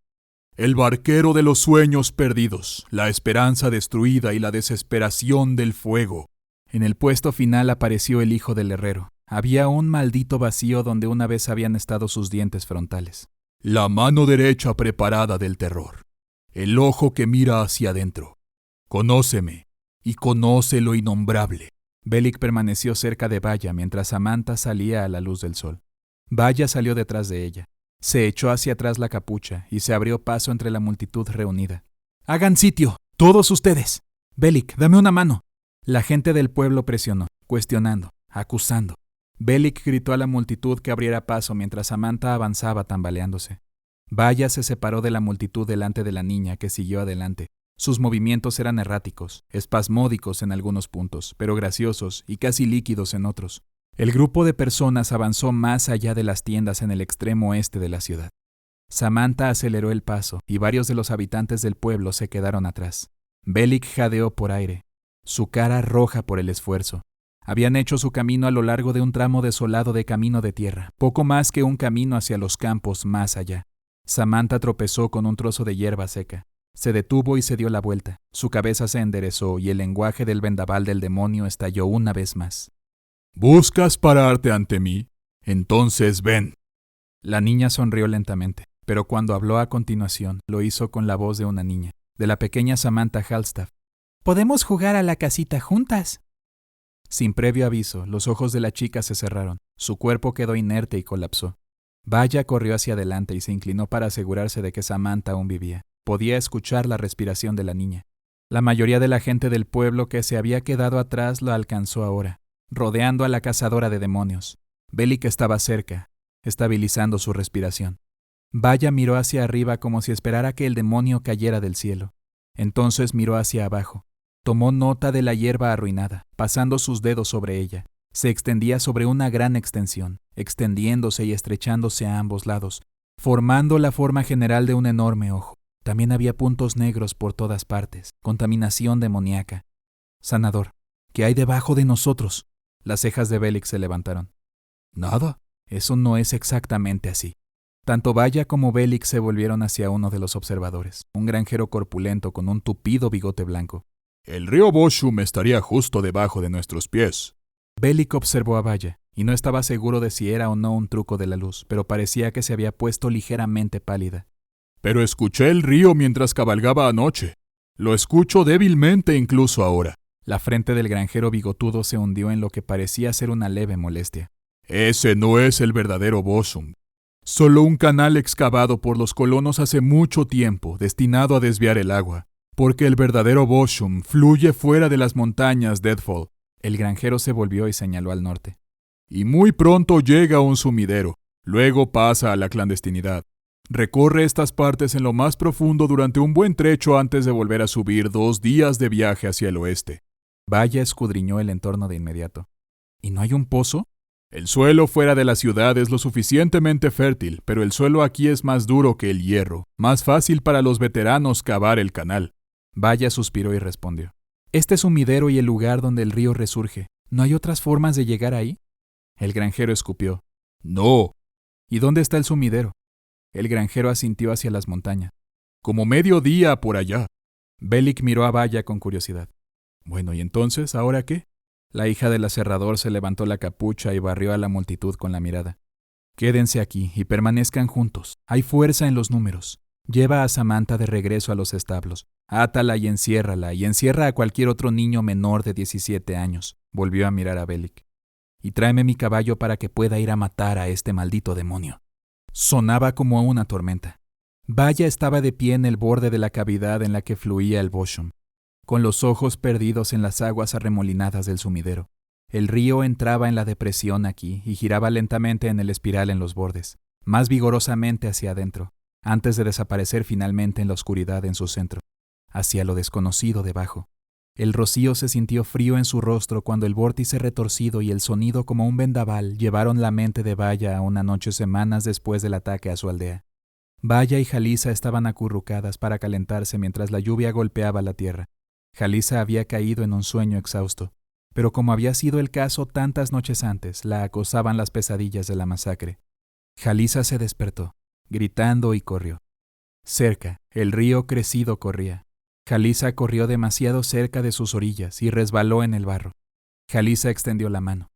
«El barquero de los sueños perdidos, la esperanza destruida y la desesperación del fuego». En el puesto final apareció el hijo del herrero. Había un maldito vacío donde una vez habían estado sus dientes frontales. «La mano derecha preparada del terror, el ojo que mira hacia adentro. Conóceme y conoce lo innombrable». Bellick permaneció cerca de Vaya mientras Samantha salía a la luz del sol. Vaya salió detrás de ella. Se echó hacia atrás la capucha y se abrió paso entre la multitud reunida. «¡Hagan sitio! ¡Todos ustedes! Bellick, dame una mano». La gente del pueblo presionó, cuestionando, acusando. Bellick gritó a la multitud que abriera paso mientras Samantha avanzaba tambaleándose. Vaya se separó de la multitud delante de la niña que siguió adelante. Sus movimientos eran erráticos, espasmódicos en algunos puntos, pero graciosos y casi líquidos en otros. El grupo de personas avanzó más allá de las tiendas en el extremo oeste de la ciudad. Samantha aceleró el paso y varios de los habitantes del pueblo se quedaron atrás. Bellick jadeó por aire, su cara roja por el esfuerzo. Habían hecho su camino a lo largo de un tramo desolado de camino de tierra, poco más que un camino hacia los campos más allá. Samantha tropezó con un trozo de hierba seca. Se detuvo y se dio la vuelta. Su cabeza se enderezó y el lenguaje del vendaval del demonio estalló una vez más. «¿Buscas pararte ante mí? Entonces ven». La niña sonrió lentamente, pero cuando habló a continuación, lo hizo con la voz de una niña, de la pequeña Samantha Falstaff. «¿Podemos jugar a la casita juntas?» Sin previo aviso, los ojos de la chica se cerraron. Su cuerpo quedó inerte y colapsó. Vaya corrió hacia adelante y se inclinó para asegurarse de que Samantha aún vivía. Podía escuchar la respiración de la niña. La mayoría de la gente del pueblo que se había quedado atrás la alcanzó ahora, rodeando a la cazadora de demonios. Bellick estaba cerca, estabilizando su respiración. Vaya miró hacia arriba como si esperara que el demonio cayera del cielo. Entonces miró hacia abajo. Tomó nota de la hierba arruinada, pasando sus dedos sobre ella. Se extendía sobre una gran extensión, extendiéndose y estrechándose a ambos lados, formando la forma general de un enorme ojo. También había puntos negros por todas partes, contaminación demoníaca. «Sanador, ¿qué hay debajo de nosotros?» Las cejas de Bellick se levantaron. «Nada, eso no es exactamente así». Tanto Vaya como Bellick se volvieron hacia uno de los observadores, un granjero corpulento con un tupido bigote blanco. «El río Boshum estaría justo debajo de nuestros pies». Bellick observó a Vaya, y no estaba seguro de si era o no un truco de la luz, pero parecía que se había puesto ligeramente pálida. «Pero escuché el río mientras cabalgaba anoche. Lo escucho débilmente incluso ahora». La frente del granjero bigotudo se hundió en lo que parecía ser una leve molestia. «Ese no es el verdadero Boshum. Solo un canal excavado por los colonos hace mucho tiempo, destinado a desviar el agua, porque el verdadero Boshum fluye fuera de las montañas Deadfall». El granjero se volvió y señaló al norte. «Y muy pronto llega un sumidero, Luego pasa a la clandestinidad. Recorre estas partes en lo más profundo durante un buen trecho antes de volver a subir 2 días de viaje hacia el oeste. Vaya escudriñó el entorno de inmediato. ¿Y no hay un pozo? El suelo fuera de la ciudad es lo suficientemente fértil, pero el suelo aquí es más duro que el hierro, más fácil para los veteranos cavar el canal. Vaya suspiró y respondió. Este es un sumidero y el lugar donde el río resurge. ¿No hay otras formas de llegar ahí? El granjero escupió. No. ¿Y dónde está el sumidero? El granjero asintió hacia las montañas. Como mediodía por allá. Bellick miró a Vaya con curiosidad. Bueno, ¿y entonces, ahora qué? La hija del aserrador se levantó la capucha y barrió a la multitud con la mirada. Quédense aquí y permanezcan juntos. Hay fuerza en los números. Lleva a Samantha de regreso a los establos. Átala y encierra a cualquier otro niño menor de 17 años. Volvió a mirar a Bellick. Y tráeme mi caballo para que pueda ir a matar a este maldito demonio. Sonaba como una tormenta. Vaya estaba de pie en el borde de la cavidad en la que fluía el Bosham, con los ojos perdidos en las aguas arremolinadas del sumidero. El río entraba en la depresión aquí y giraba lentamente en el espiral en los bordes, más vigorosamente hacia adentro, antes de desaparecer finalmente en la oscuridad en su centro, hacia lo desconocido debajo. El rocío se sintió frío en su rostro cuando el vórtice retorcido y el sonido como un vendaval llevaron la mente de Vaya a una noche semanas después del ataque a su aldea. Vaya y Jalisa estaban acurrucadas para calentarse mientras la lluvia golpeaba la tierra. Jalisa había caído en un sueño exhausto, pero como había sido el caso tantas noches antes, la acosaban las pesadillas de la masacre. Jalisa se despertó, gritando y corrió. Cerca, el río crecido corría. Jalisa corrió demasiado cerca de sus orillas y resbaló en el barro. Jalisa extendió la mano.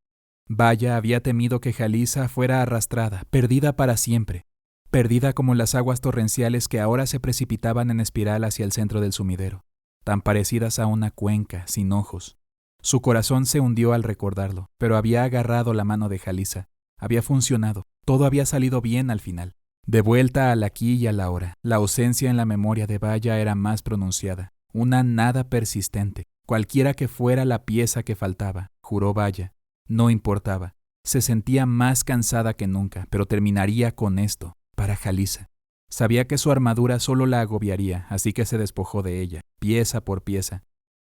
Vaya había temido que Jalisa fuera arrastrada, perdida para siempre, perdida como las aguas torrenciales que ahora se precipitaban en espiral hacia el centro del sumidero, tan parecidas a una cuenca, sin ojos. Su corazón se hundió al recordarlo, pero había agarrado la mano de Jalisa. Había funcionado, todo había salido bien al final. De vuelta al aquí y a la ahora, la ausencia en la memoria de Vaya era más pronunciada, una nada persistente, cualquiera que fuera la pieza que faltaba, juró Vaya. No importaba, se sentía más cansada que nunca, pero terminaría con esto, para Jalisa. Sabía que su armadura solo la agobiaría, así que se despojó de ella, pieza por pieza.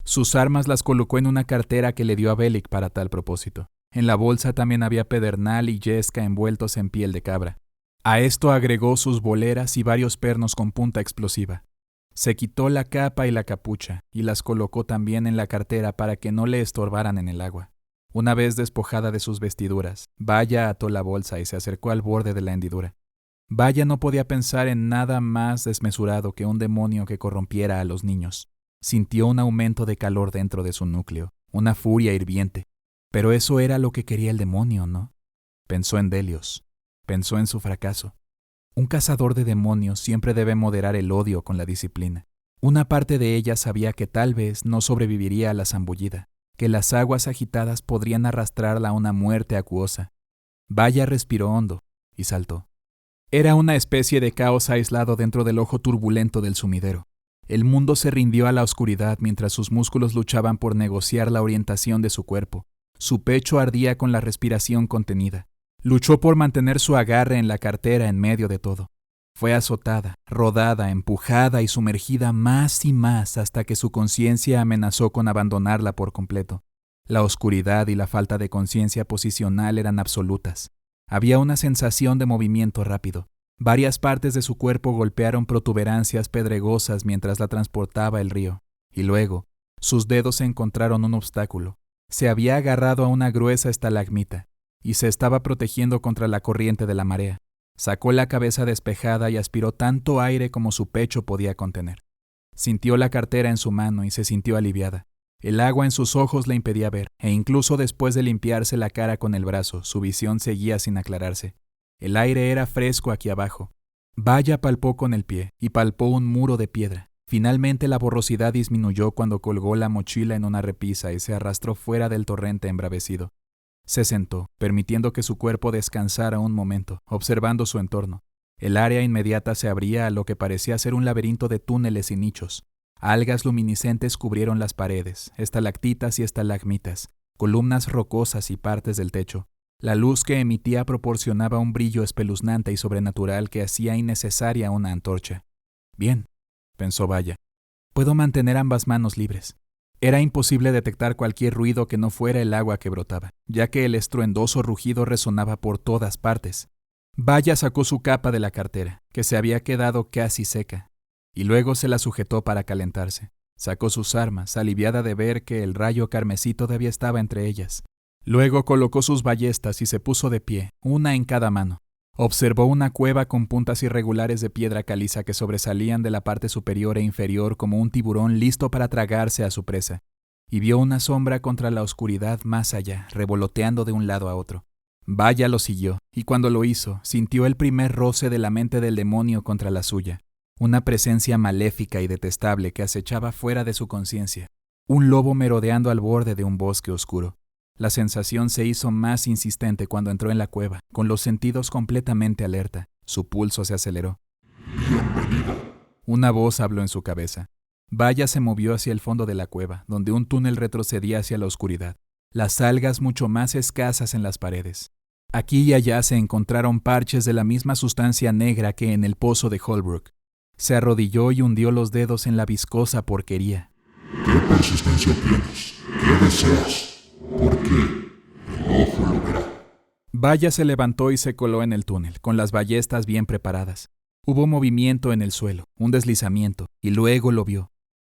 Sus armas las colocó en una cartera que le dio a Bellick para tal propósito. En la bolsa también había pedernal y yesca envueltos en piel de cabra. A esto agregó sus boleras y varios pernos con punta explosiva. Se quitó la capa y la capucha y las colocó también en la cartera para que no le estorbaran en el agua. Una vez despojada de sus vestiduras, Vaya ató la bolsa y se acercó al borde de la hendidura. Vaya no podía pensar en nada más desmesurado que un demonio que corrompiera a los niños. Sintió un aumento de calor dentro de su núcleo, una furia hirviente. Pero eso era lo que quería el demonio, ¿no? Pensó en Delios. Pensó en su fracaso. Un cazador de demonios siempre debe moderar el odio con la disciplina. Una parte de ella sabía que tal vez no sobreviviría a la zambullida, que las aguas agitadas podrían arrastrarla a una muerte acuosa. Vaya respiró hondo y saltó. Era una especie de caos aislado dentro del ojo turbulento del sumidero. El mundo se rindió a la oscuridad mientras sus músculos luchaban por negociar la orientación de su cuerpo. Su pecho ardía con la respiración contenida. Luchó por mantener su agarre en la cartera en medio de todo. Fue azotada, rodada, empujada y sumergida más y más hasta que su conciencia amenazó con abandonarla por completo. La oscuridad y la falta de conciencia posicional eran absolutas. Había una sensación de movimiento rápido. Varias partes de su cuerpo golpearon protuberancias pedregosas mientras la transportaba el río. Y luego, sus dedos encontraron un obstáculo. Se había agarrado a una gruesa estalagmita y se estaba protegiendo contra la corriente de la marea. Sacó la cabeza despejada y aspiró tanto aire como su pecho podía contener. Sintió la cartera en su mano y se sintió aliviada. El agua en sus ojos le impedía ver, e incluso después de limpiarse la cara con el brazo, su visión seguía sin aclararse. El aire era fresco aquí abajo. Vaya palpó con el pie y palpó un muro de piedra. Finalmente la borrosidad disminuyó cuando colgó la mochila en una repisa y se arrastró fuera del torrente embravecido. Se sentó, permitiendo que su cuerpo descansara un momento, observando su entorno. El área inmediata se abría a lo que parecía ser un laberinto de túneles y nichos. Algas luminiscentes cubrieron las paredes, estalactitas y estalagmitas, columnas rocosas y partes del techo. La luz que emitía proporcionaba un brillo espeluznante y sobrenatural que hacía innecesaria una antorcha. Bien, pensó Vaya, puedo mantener ambas manos libres. Era imposible detectar cualquier ruido que no fuera el agua que brotaba, ya que el estruendoso rugido resonaba por todas partes. Vaya sacó su capa de la cartera, que se había quedado casi seca, y luego se la sujetó para calentarse. Sacó sus armas, aliviada de ver que el rayo carmesí todavía estaba entre ellas. Luego colocó sus ballestas y se puso de pie, una en cada mano. Observó una cueva con puntas irregulares de piedra caliza que sobresalían de la parte superior e inferior como un tiburón listo para tragarse a su presa, y vio una sombra contra la oscuridad más allá, revoloteando de un lado a otro. Vaya lo siguió, y cuando lo hizo, sintió el primer roce de la mente del demonio contra la suya, una presencia maléfica y detestable que acechaba fuera de su conciencia, un lobo merodeando al borde de un bosque oscuro. La sensación se hizo más insistente cuando entró en la cueva, con los sentidos completamente alerta. Su pulso se aceleró. ¡Bienvenida! Una voz habló en su cabeza. Vaya se movió hacia el fondo de la cueva, donde un túnel retrocedía hacia la oscuridad, las algas mucho más escasas en las paredes. Aquí y allá se encontraron parches de la misma sustancia negra que en el pozo de Holbrook. Se arrodilló y hundió los dedos en la viscosa porquería. ¿Qué persistencia tienes? ¿Qué deseas? ¿Por qué? El ojo lo verá. Vaya se levantó y se coló en el túnel, con las ballestas bien preparadas. Hubo movimiento en el suelo, un deslizamiento, y luego lo vio.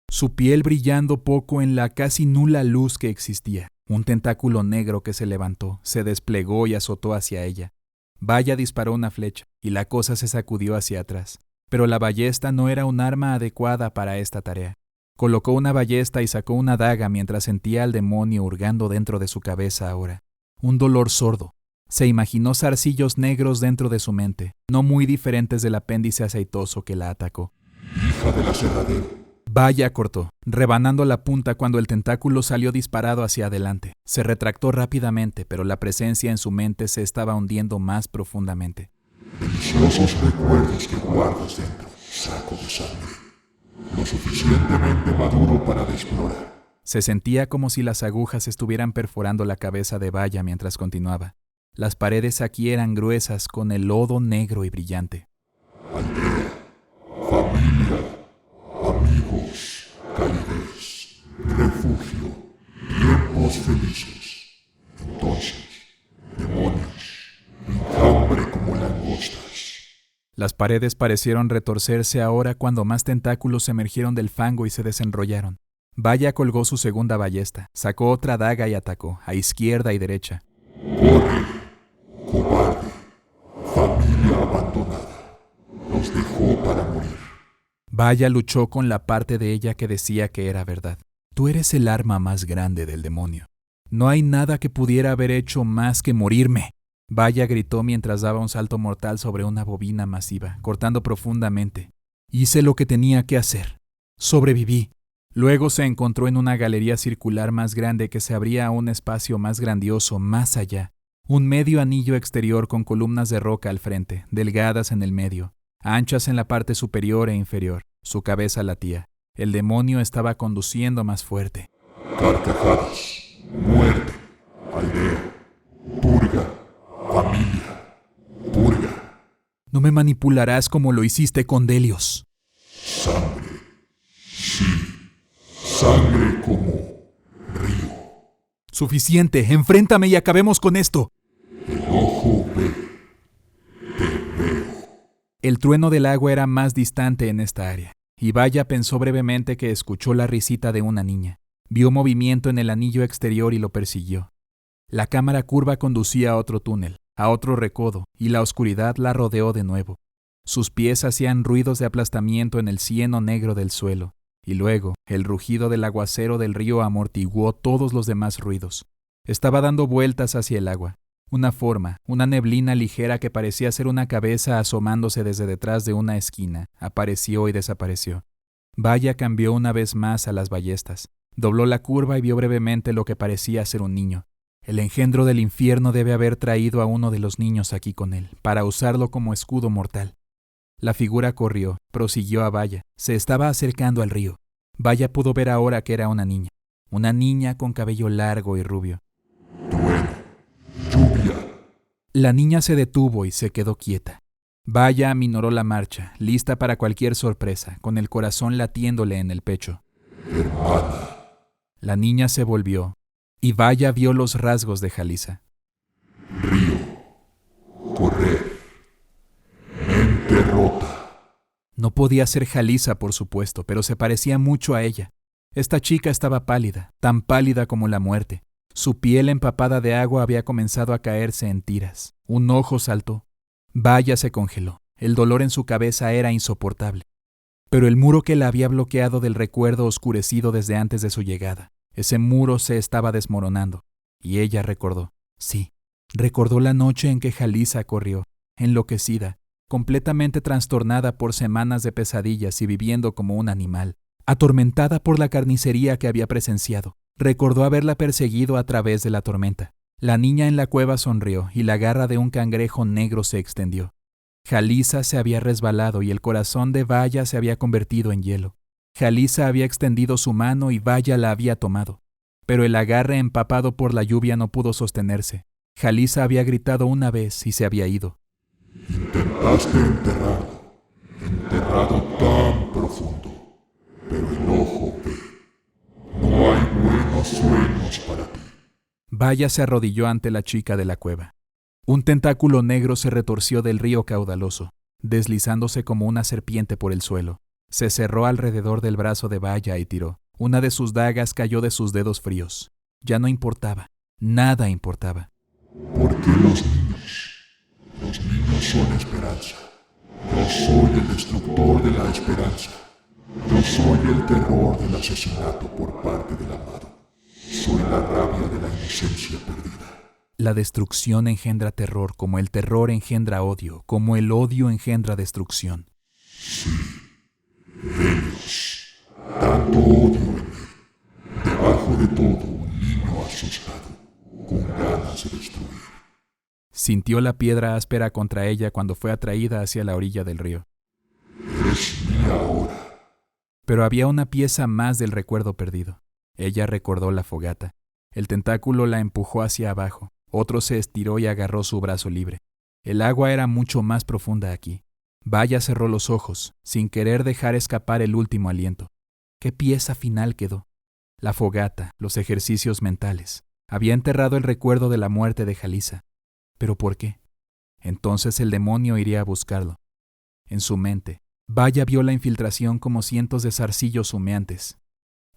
Su piel brillando poco en la casi nula luz que existía. Un tentáculo negro que se levantó, se desplegó y azotó hacia ella. Vaya disparó una flecha, y la cosa se sacudió hacia atrás. Pero la ballesta no era un arma adecuada para esta tarea. Colocó una ballesta y sacó una daga mientras sentía al demonio hurgando dentro de su cabeza ahora. Un dolor sordo. Se imaginó zarcillos negros dentro de su mente, no muy diferentes del apéndice aceitoso que la atacó. ¡Hija del aserradero! Vaya cortó, rebanando la punta cuando el tentáculo salió disparado hacia adelante. Se retractó rápidamente, pero la presencia en su mente se estaba hundiendo más profundamente. Deliciosos recuerdos que guardas dentro, saco de sangre. Lo suficientemente maduro para explorar. Se sentía como si las agujas estuvieran perforando la cabeza de Vaya mientras continuaba. Las paredes aquí eran gruesas con el lodo negro y brillante. Aldea, familia, amigos, calidez, refugio, tiempos felices. Entonces, demonios, enjambre como langostas. Las paredes parecieron retorcerse ahora cuando más tentáculos emergieron del fango y se desenrollaron. Vaya colgó su segunda ballesta, sacó otra daga y atacó, a izquierda y derecha. ¡Corre, cobarde! Familia abandonada. Los dejó para morir. Vaya luchó con la parte de ella que decía que era verdad. Tú eres el arma más grande del demonio. No hay nada que pudiera haber hecho más que morirme. Vaya gritó mientras daba un salto mortal sobre una bobina masiva, cortando profundamente. Hice lo que tenía que hacer. Sobreviví. Luego se encontró en una galería circular más grande que se abría a un espacio más grandioso más allá. Un medio anillo exterior con columnas de roca al frente, delgadas en el medio, anchas en la parte superior e inferior. Su cabeza latía. El demonio estaba conduciendo más fuerte. Carcajadas, muerte, aldea, purga. Familia, purga. No me manipularás como lo hiciste con Delios. Sangre, sí, sangre como río. Suficiente, enfréntame y acabemos con esto. El ojo ve, te veo. El trueno del agua era más distante en esta área, y Vaya pensó brevemente que escuchó la risita de una niña. Vio movimiento en el anillo exterior y lo persiguió. La cámara curva conducía a otro túnel, a otro recodo, y la oscuridad la rodeó de nuevo. Sus pies hacían ruidos de aplastamiento en el cieno negro del suelo, y luego el rugido del aguacero del río amortiguó todos los demás ruidos. Estaba dando vueltas hacia el agua. Una forma, una neblina ligera que parecía ser una cabeza asomándose desde detrás de una esquina, apareció y desapareció. Vaya cambió una vez más a las ballestas. Dobló la curva y vio brevemente lo que parecía ser un niño. El engendro del infierno debe haber traído a uno de los niños aquí con él, para usarlo como escudo mortal. La figura corrió, prosiguió a Vaya. Se estaba acercando al río. Vaya pudo ver ahora que era una niña con cabello largo y rubio. Trueno, lluvia, La niña se detuvo y se quedó quieta. Vaya aminoró la marcha, lista para cualquier sorpresa, con el corazón latiéndole en el pecho. Hermana. La niña se volvió, y Vaya vio los rasgos de Jalisa. Río. Correr. Mente rota. No podía ser Jalisa, por supuesto, pero se parecía mucho a ella. Esta chica estaba pálida, tan pálida como la muerte. Su piel empapada de agua había comenzado a caerse en tiras. Un ojo saltó. Vaya se congeló. El dolor en su cabeza era insoportable. Pero el muro que la había bloqueado del recuerdo oscurecido desde antes de su llegada, ese muro se estaba desmoronando. Y ella recordó. Sí, recordó la noche en que Jalisa corrió, enloquecida, completamente trastornada por semanas de pesadillas y viviendo como un animal, atormentada por la carnicería que había presenciado. Recordó haberla perseguido a través de la tormenta. La niña en la cueva sonrió y la garra de un cangrejo negro se extendió. Jalisa se había resbalado y el corazón de Vaya se había convertido en hielo. Jalisa había extendido su mano y Vaya la había tomado. Pero el agarre empapado por la lluvia no pudo sostenerse. Jalisa había gritado una vez y se había ido. Intentaste enterrado tan profundo, pero el ojo ve. No hay buenos sueños para ti. Vaya se arrodilló ante la chica de la cueva. Un tentáculo negro se retorció del río caudaloso, deslizándose como una serpiente por el suelo. Se cerró alrededor del brazo de Vaya y tiró. Una de sus dagas cayó de sus dedos fríos. Ya no importaba, nada importaba. ¿Por qué los niños son esperanza? Yo soy el destructor de la esperanza. Yo soy el terror del asesinato por parte del amado. Soy la rabia de la inocencia perdida. La destrucción engendra terror, como el terror engendra odio, como el odio engendra destrucción. Sí, Helios. Tanto odio en él. Debajo de todo, un niño asustado, con ganas de destruir. Sintió la piedra áspera contra ella cuando fue atraída hacia la orilla del río. Es mía ahora. Pero había una pieza más del recuerdo perdido. Ella recordó la fogata. El tentáculo la empujó hacia abajo. Otro se estiró y agarró su brazo libre. El agua era mucho más profunda aquí. Vaya cerró los ojos, sin querer dejar escapar el último aliento. ¿Qué pieza final quedó? La fogata, los ejercicios mentales. Había enterrado el recuerdo de la muerte de Jalisa. ¿Pero por qué? Entonces el demonio iría a buscarlo. En su mente, Vaya vio la infiltración como cientos de zarcillos humeantes.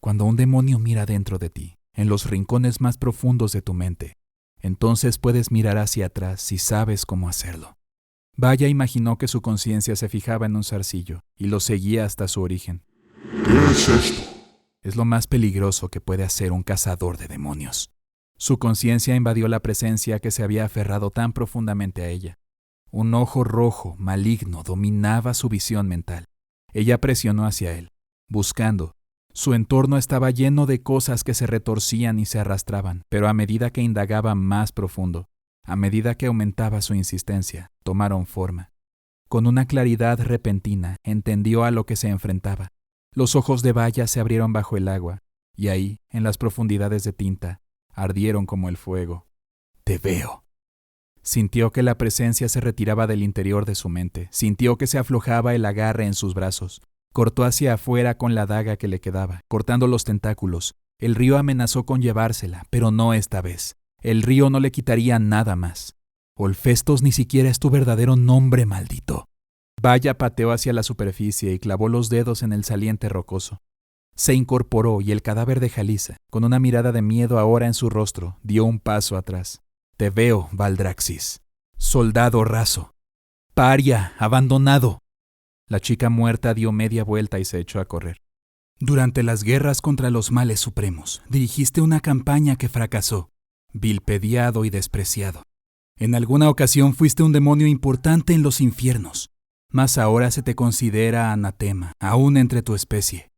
Cuando un demonio mira dentro de ti, en los rincones más profundos de tu mente, entonces puedes mirar hacia atrás si sabes cómo hacerlo. Vaya imaginó que su conciencia se fijaba en un zarcillo y lo seguía hasta su origen. ¿Qué es esto? Es lo más peligroso que puede hacer un cazador de demonios. Su conciencia invadió la presencia que se había aferrado tan profundamente a ella. Un ojo rojo, maligno, dominaba su visión mental. Ella presionó hacia él, buscando. Su entorno estaba lleno de cosas que se retorcían y se arrastraban, pero a medida que indagaba más profundo, a medida que aumentaba su insistencia, tomaron forma. Con una claridad repentina, entendió a lo que se enfrentaba. Los ojos de Vaya se abrieron bajo el agua, y ahí, en las profundidades de tinta, ardieron como el fuego. «Te veo». Sintió que la presencia se retiraba del interior de su mente, sintió que se aflojaba el agarre en sus brazos. Cortó hacia afuera con la daga que le quedaba, cortando los tentáculos. El río amenazó con llevársela, pero no esta vez. El río no le quitaría nada más. Olfestos ni siquiera es tu verdadero nombre, maldito. Vaya pateó hacia la superficie y clavó los dedos en el saliente rocoso. Se incorporó y el cadáver de Jalisa, con una mirada de miedo ahora en su rostro, dio un paso atrás. Te veo, Valdraxis. Soldado raso. Paria, abandonado. La chica muerta dio media vuelta y se echó a correr. Durante las guerras contra los males supremos, dirigiste una campaña que fracasó, vilpediado y despreciado. En alguna ocasión fuiste un demonio importante en los infiernos, mas ahora se te considera anatema, aún entre tu especie.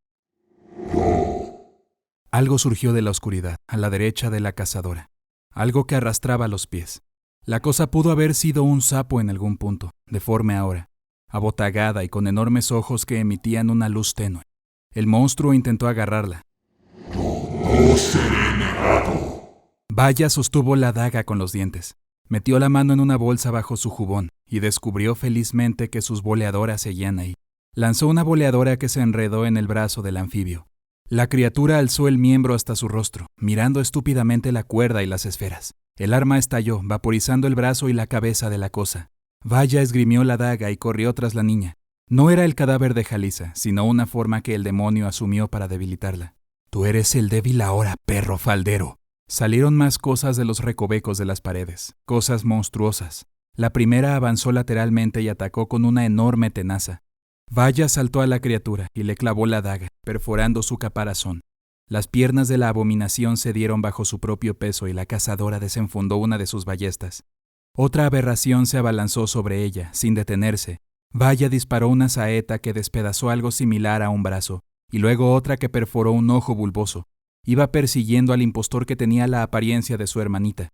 Algo surgió de la oscuridad, a la derecha de la cazadora, algo que arrastraba los pies. La cosa pudo haber sido un sapo en algún punto, deforme ahora, abotagada y con enormes ojos que emitían una luz tenue. El monstruo intentó agarrarla. No seré negado. Vaya sostuvo la daga con los dientes. Metió la mano en una bolsa bajo su jubón y descubrió felizmente que sus boleadoras seguían ahí. Lanzó una boleadora que se enredó en el brazo del anfibio. La criatura alzó el miembro hasta su rostro, mirando estúpidamente la cuerda y las esferas. El arma estalló, vaporizando el brazo y la cabeza de la cosa. Vaya esgrimió la daga y corrió tras la niña. No era el cadáver de Jalisa, sino una forma que el demonio asumió para debilitarla. «Tú eres el débil ahora, perro faldero». Salieron más cosas de los recovecos de las paredes, cosas monstruosas. La primera avanzó lateralmente y atacó con una enorme tenaza. Vaya saltó a la criatura y le clavó la daga, perforando su caparazón. Las piernas de la abominación cedieron bajo su propio peso y la cazadora desenfundó una de sus ballestas. Otra aberración se abalanzó sobre ella, sin detenerse. Vaya disparó una saeta que despedazó algo similar a un brazo, y luego otra que perforó un ojo bulboso. Iba persiguiendo al impostor que tenía la apariencia de su hermanita.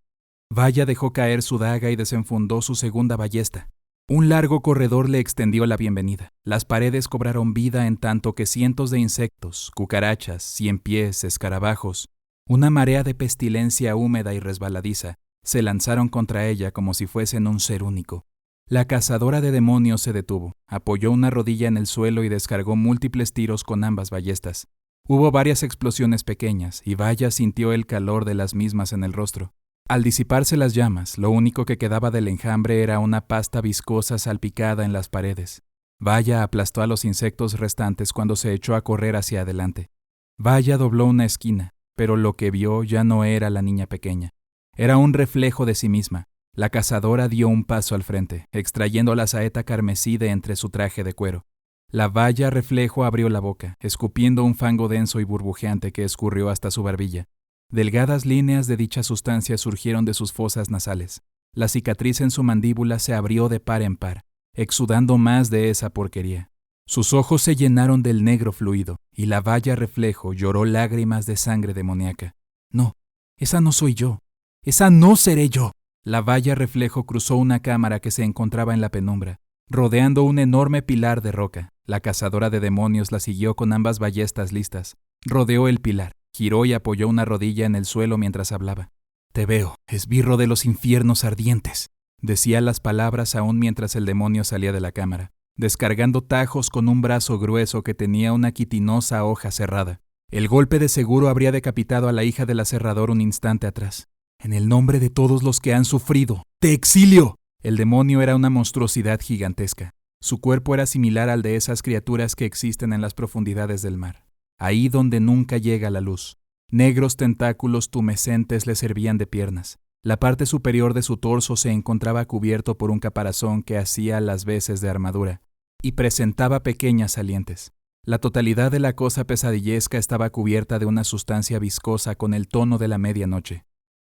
Vaya dejó caer su daga y desenfundó su segunda ballesta. Un largo corredor le extendió la bienvenida. Las paredes cobraron vida en tanto que cientos de insectos, cucarachas, ciempiés, escarabajos, una marea de pestilencia húmeda y resbaladiza, se lanzaron contra ella como si fuesen un ser único. La cazadora de demonios se detuvo, apoyó una rodilla en el suelo y descargó múltiples tiros con ambas ballestas. Hubo varias explosiones pequeñas y Vaya sintió el calor de las mismas en el rostro. Al disiparse las llamas, lo único que quedaba del enjambre era una pasta viscosa salpicada en las paredes. Vaya aplastó a los insectos restantes cuando se echó a correr hacia adelante. Vaya dobló una esquina, pero lo que vio ya no era la niña pequeña. Era un reflejo de sí misma. La cazadora dio un paso al frente, extrayendo la saeta carmesí de entre su traje de cuero. La Vaya reflejo abrió la boca, escupiendo un fango denso y burbujeante que escurrió hasta su barbilla. Delgadas líneas de dicha sustancia surgieron de sus fosas nasales. La cicatriz en su mandíbula se abrió de par en par, exudando más de esa porquería. Sus ojos se llenaron del negro fluido, y la Vaya reflejo lloró lágrimas de sangre demoníaca. «No, esa no soy yo. Esa no seré yo». La Vaya reflejo cruzó una cámara que se encontraba en la penumbra, rodeando un enorme pilar de roca. La cazadora de demonios la siguió con ambas ballestas listas. Rodeó el pilar, giró y apoyó una rodilla en el suelo mientras hablaba. «Te veo, esbirro de los infiernos ardientes», decía las palabras aún mientras el demonio salía de la cámara, descargando tajos con un brazo grueso que tenía una quitinosa hoja cerrada. El golpe de seguro habría decapitado a la hija del aserrador un instante atrás. «En el nombre de todos los que han sufrido, te exilio». El demonio era una monstruosidad gigantesca. Su cuerpo era similar al de esas criaturas que existen en las profundidades del mar, ahí donde nunca llega la luz. Negros tentáculos tumescentes le servían de piernas. La parte superior de su torso se encontraba cubierto por un caparazón que hacía las veces de armadura, y presentaba pequeñas salientes. La totalidad de la cosa pesadillesca estaba cubierta de una sustancia viscosa con el tono de la medianoche.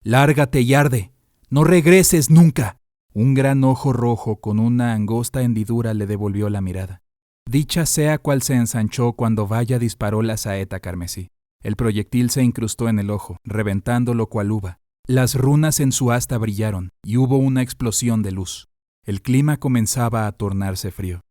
«Lárgate y arde. No regreses nunca». Un gran ojo rojo con una angosta hendidura le devolvió la mirada. Dicha sea cual se ensanchó cuando Vaya disparó la saeta carmesí. El proyectil se incrustó en el ojo, reventándolo cual uva. Las runas en su asta brillaron y hubo una explosión de luz. El clima comenzaba a tornarse frío.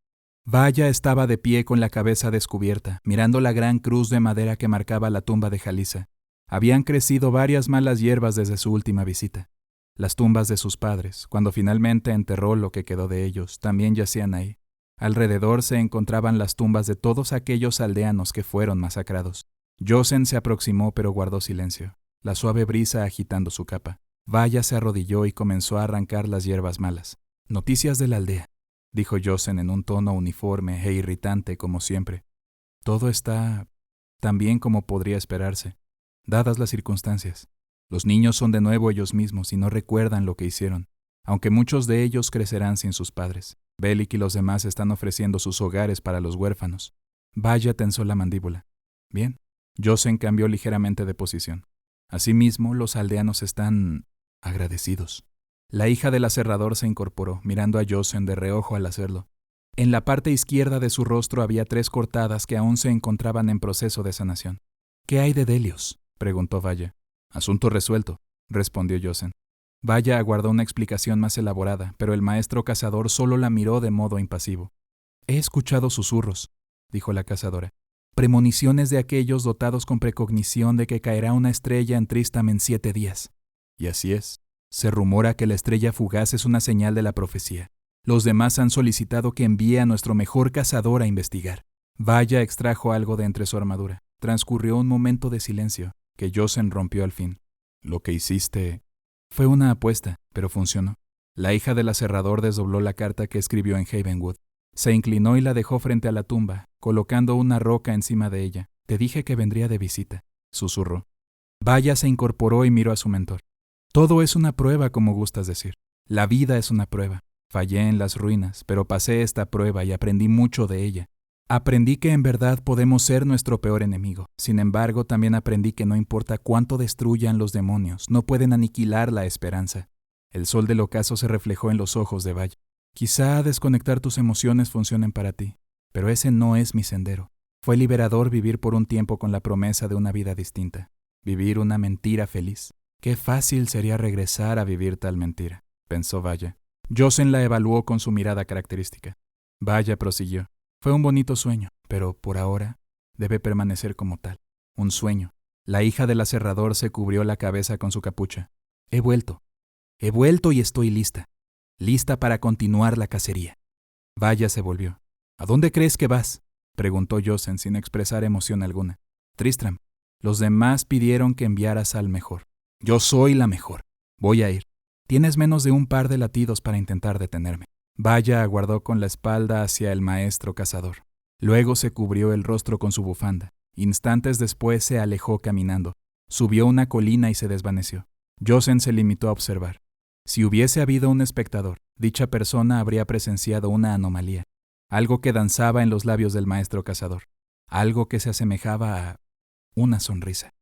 Vaya estaba de pie con la cabeza descubierta, mirando la gran cruz de madera que marcaba la tumba de Jalisa. Habían crecido varias malas hierbas desde su última visita. Las tumbas de sus padres, cuando finalmente enterró lo que quedó de ellos, también yacían ahí. Alrededor se encontraban las tumbas de todos aquellos aldeanos que fueron masacrados. Yosen se aproximó pero guardó silencio, la suave brisa agitando su capa. Vaya se arrodilló y comenzó a arrancar las hierbas malas. «Noticias de la aldea», dijo Yosen en un tono uniforme e irritante como siempre. «Todo está tan bien como podría esperarse, dadas las circunstancias. Los niños son de nuevo ellos mismos y no recuerdan lo que hicieron, aunque muchos de ellos crecerán sin sus padres. Bellic y los demás están ofreciendo sus hogares para los huérfanos». Vaya tensó la mandíbula. «Bien». Yosen cambió ligeramente de posición. «Asimismo, los aldeanos están agradecidos». La hija del aserrador se incorporó, mirando a Yosen de reojo al hacerlo. En la parte izquierda de su rostro había 3 cortadas que aún se encontraban en proceso de sanación. «¿Qué hay de Delios?», preguntó Vaya. «Asunto resuelto», respondió Yosen. Vaya aguardó una explicación más elaborada, pero el maestro cazador solo la miró de modo impasivo. «He escuchado susurros», dijo la cazadora. «Premoniciones de aquellos dotados con precognición de que caerá una estrella en Tristram en 7 días». «Y así es. Se rumora que la estrella fugaz es una señal de la profecía. Los demás han solicitado que envíe a nuestro mejor cazador a investigar. Vaya extrajo algo de entre su armadura. Transcurrió un momento de silencio, que Josen rompió al fin. Lo que hiciste fue una apuesta, pero funcionó. La hija del aserrador desdobló la carta que escribió en Havenwood. Se inclinó y la dejó frente a la tumba, colocando una roca encima de ella. Te dije que vendría de visita, susurró. Vaya se incorporó y miró a su mentor. Todo es una prueba, como gustas decir. La vida es una prueba. Fallé en las ruinas, pero pasé esta prueba y aprendí mucho de ella. Aprendí que en verdad podemos ser nuestro peor enemigo. Sin embargo, también aprendí que no importa cuánto destruyan los demonios, no pueden aniquilar la esperanza. El sol del ocaso se reflejó en los ojos de Vaya. Quizá desconectar tus emociones funcionen para ti, pero ese no es mi sendero. Fue liberador vivir por un tiempo con la promesa de una vida distinta. Vivir una mentira feliz. Qué fácil sería regresar a vivir tal mentira, pensó Vaya. Josen la evaluó con su mirada característica. Vaya prosiguió. Fue un bonito sueño, pero por ahora debe permanecer como tal. Un sueño. La hija del aserrador se cubrió la cabeza con su capucha. He vuelto y estoy lista. Lista para continuar la cacería. Vaya se volvió. ¿A dónde crees que vas?, preguntó Josen sin expresar emoción alguna. Tristram, los demás pidieron que enviaras al mejor. Yo soy la mejor. Voy a ir. Tienes menos de un par de latidos para intentar detenerme. Vaya aguardó con la espalda hacia el maestro cazador. Luego se cubrió el rostro con su bufanda. Instantes después se alejó caminando. Subió una colina y se desvaneció. Josen se limitó a observar. Si hubiese habido un espectador, dicha persona habría presenciado una anomalía. Algo que danzaba en los labios del maestro cazador. Algo que se asemejaba a una sonrisa.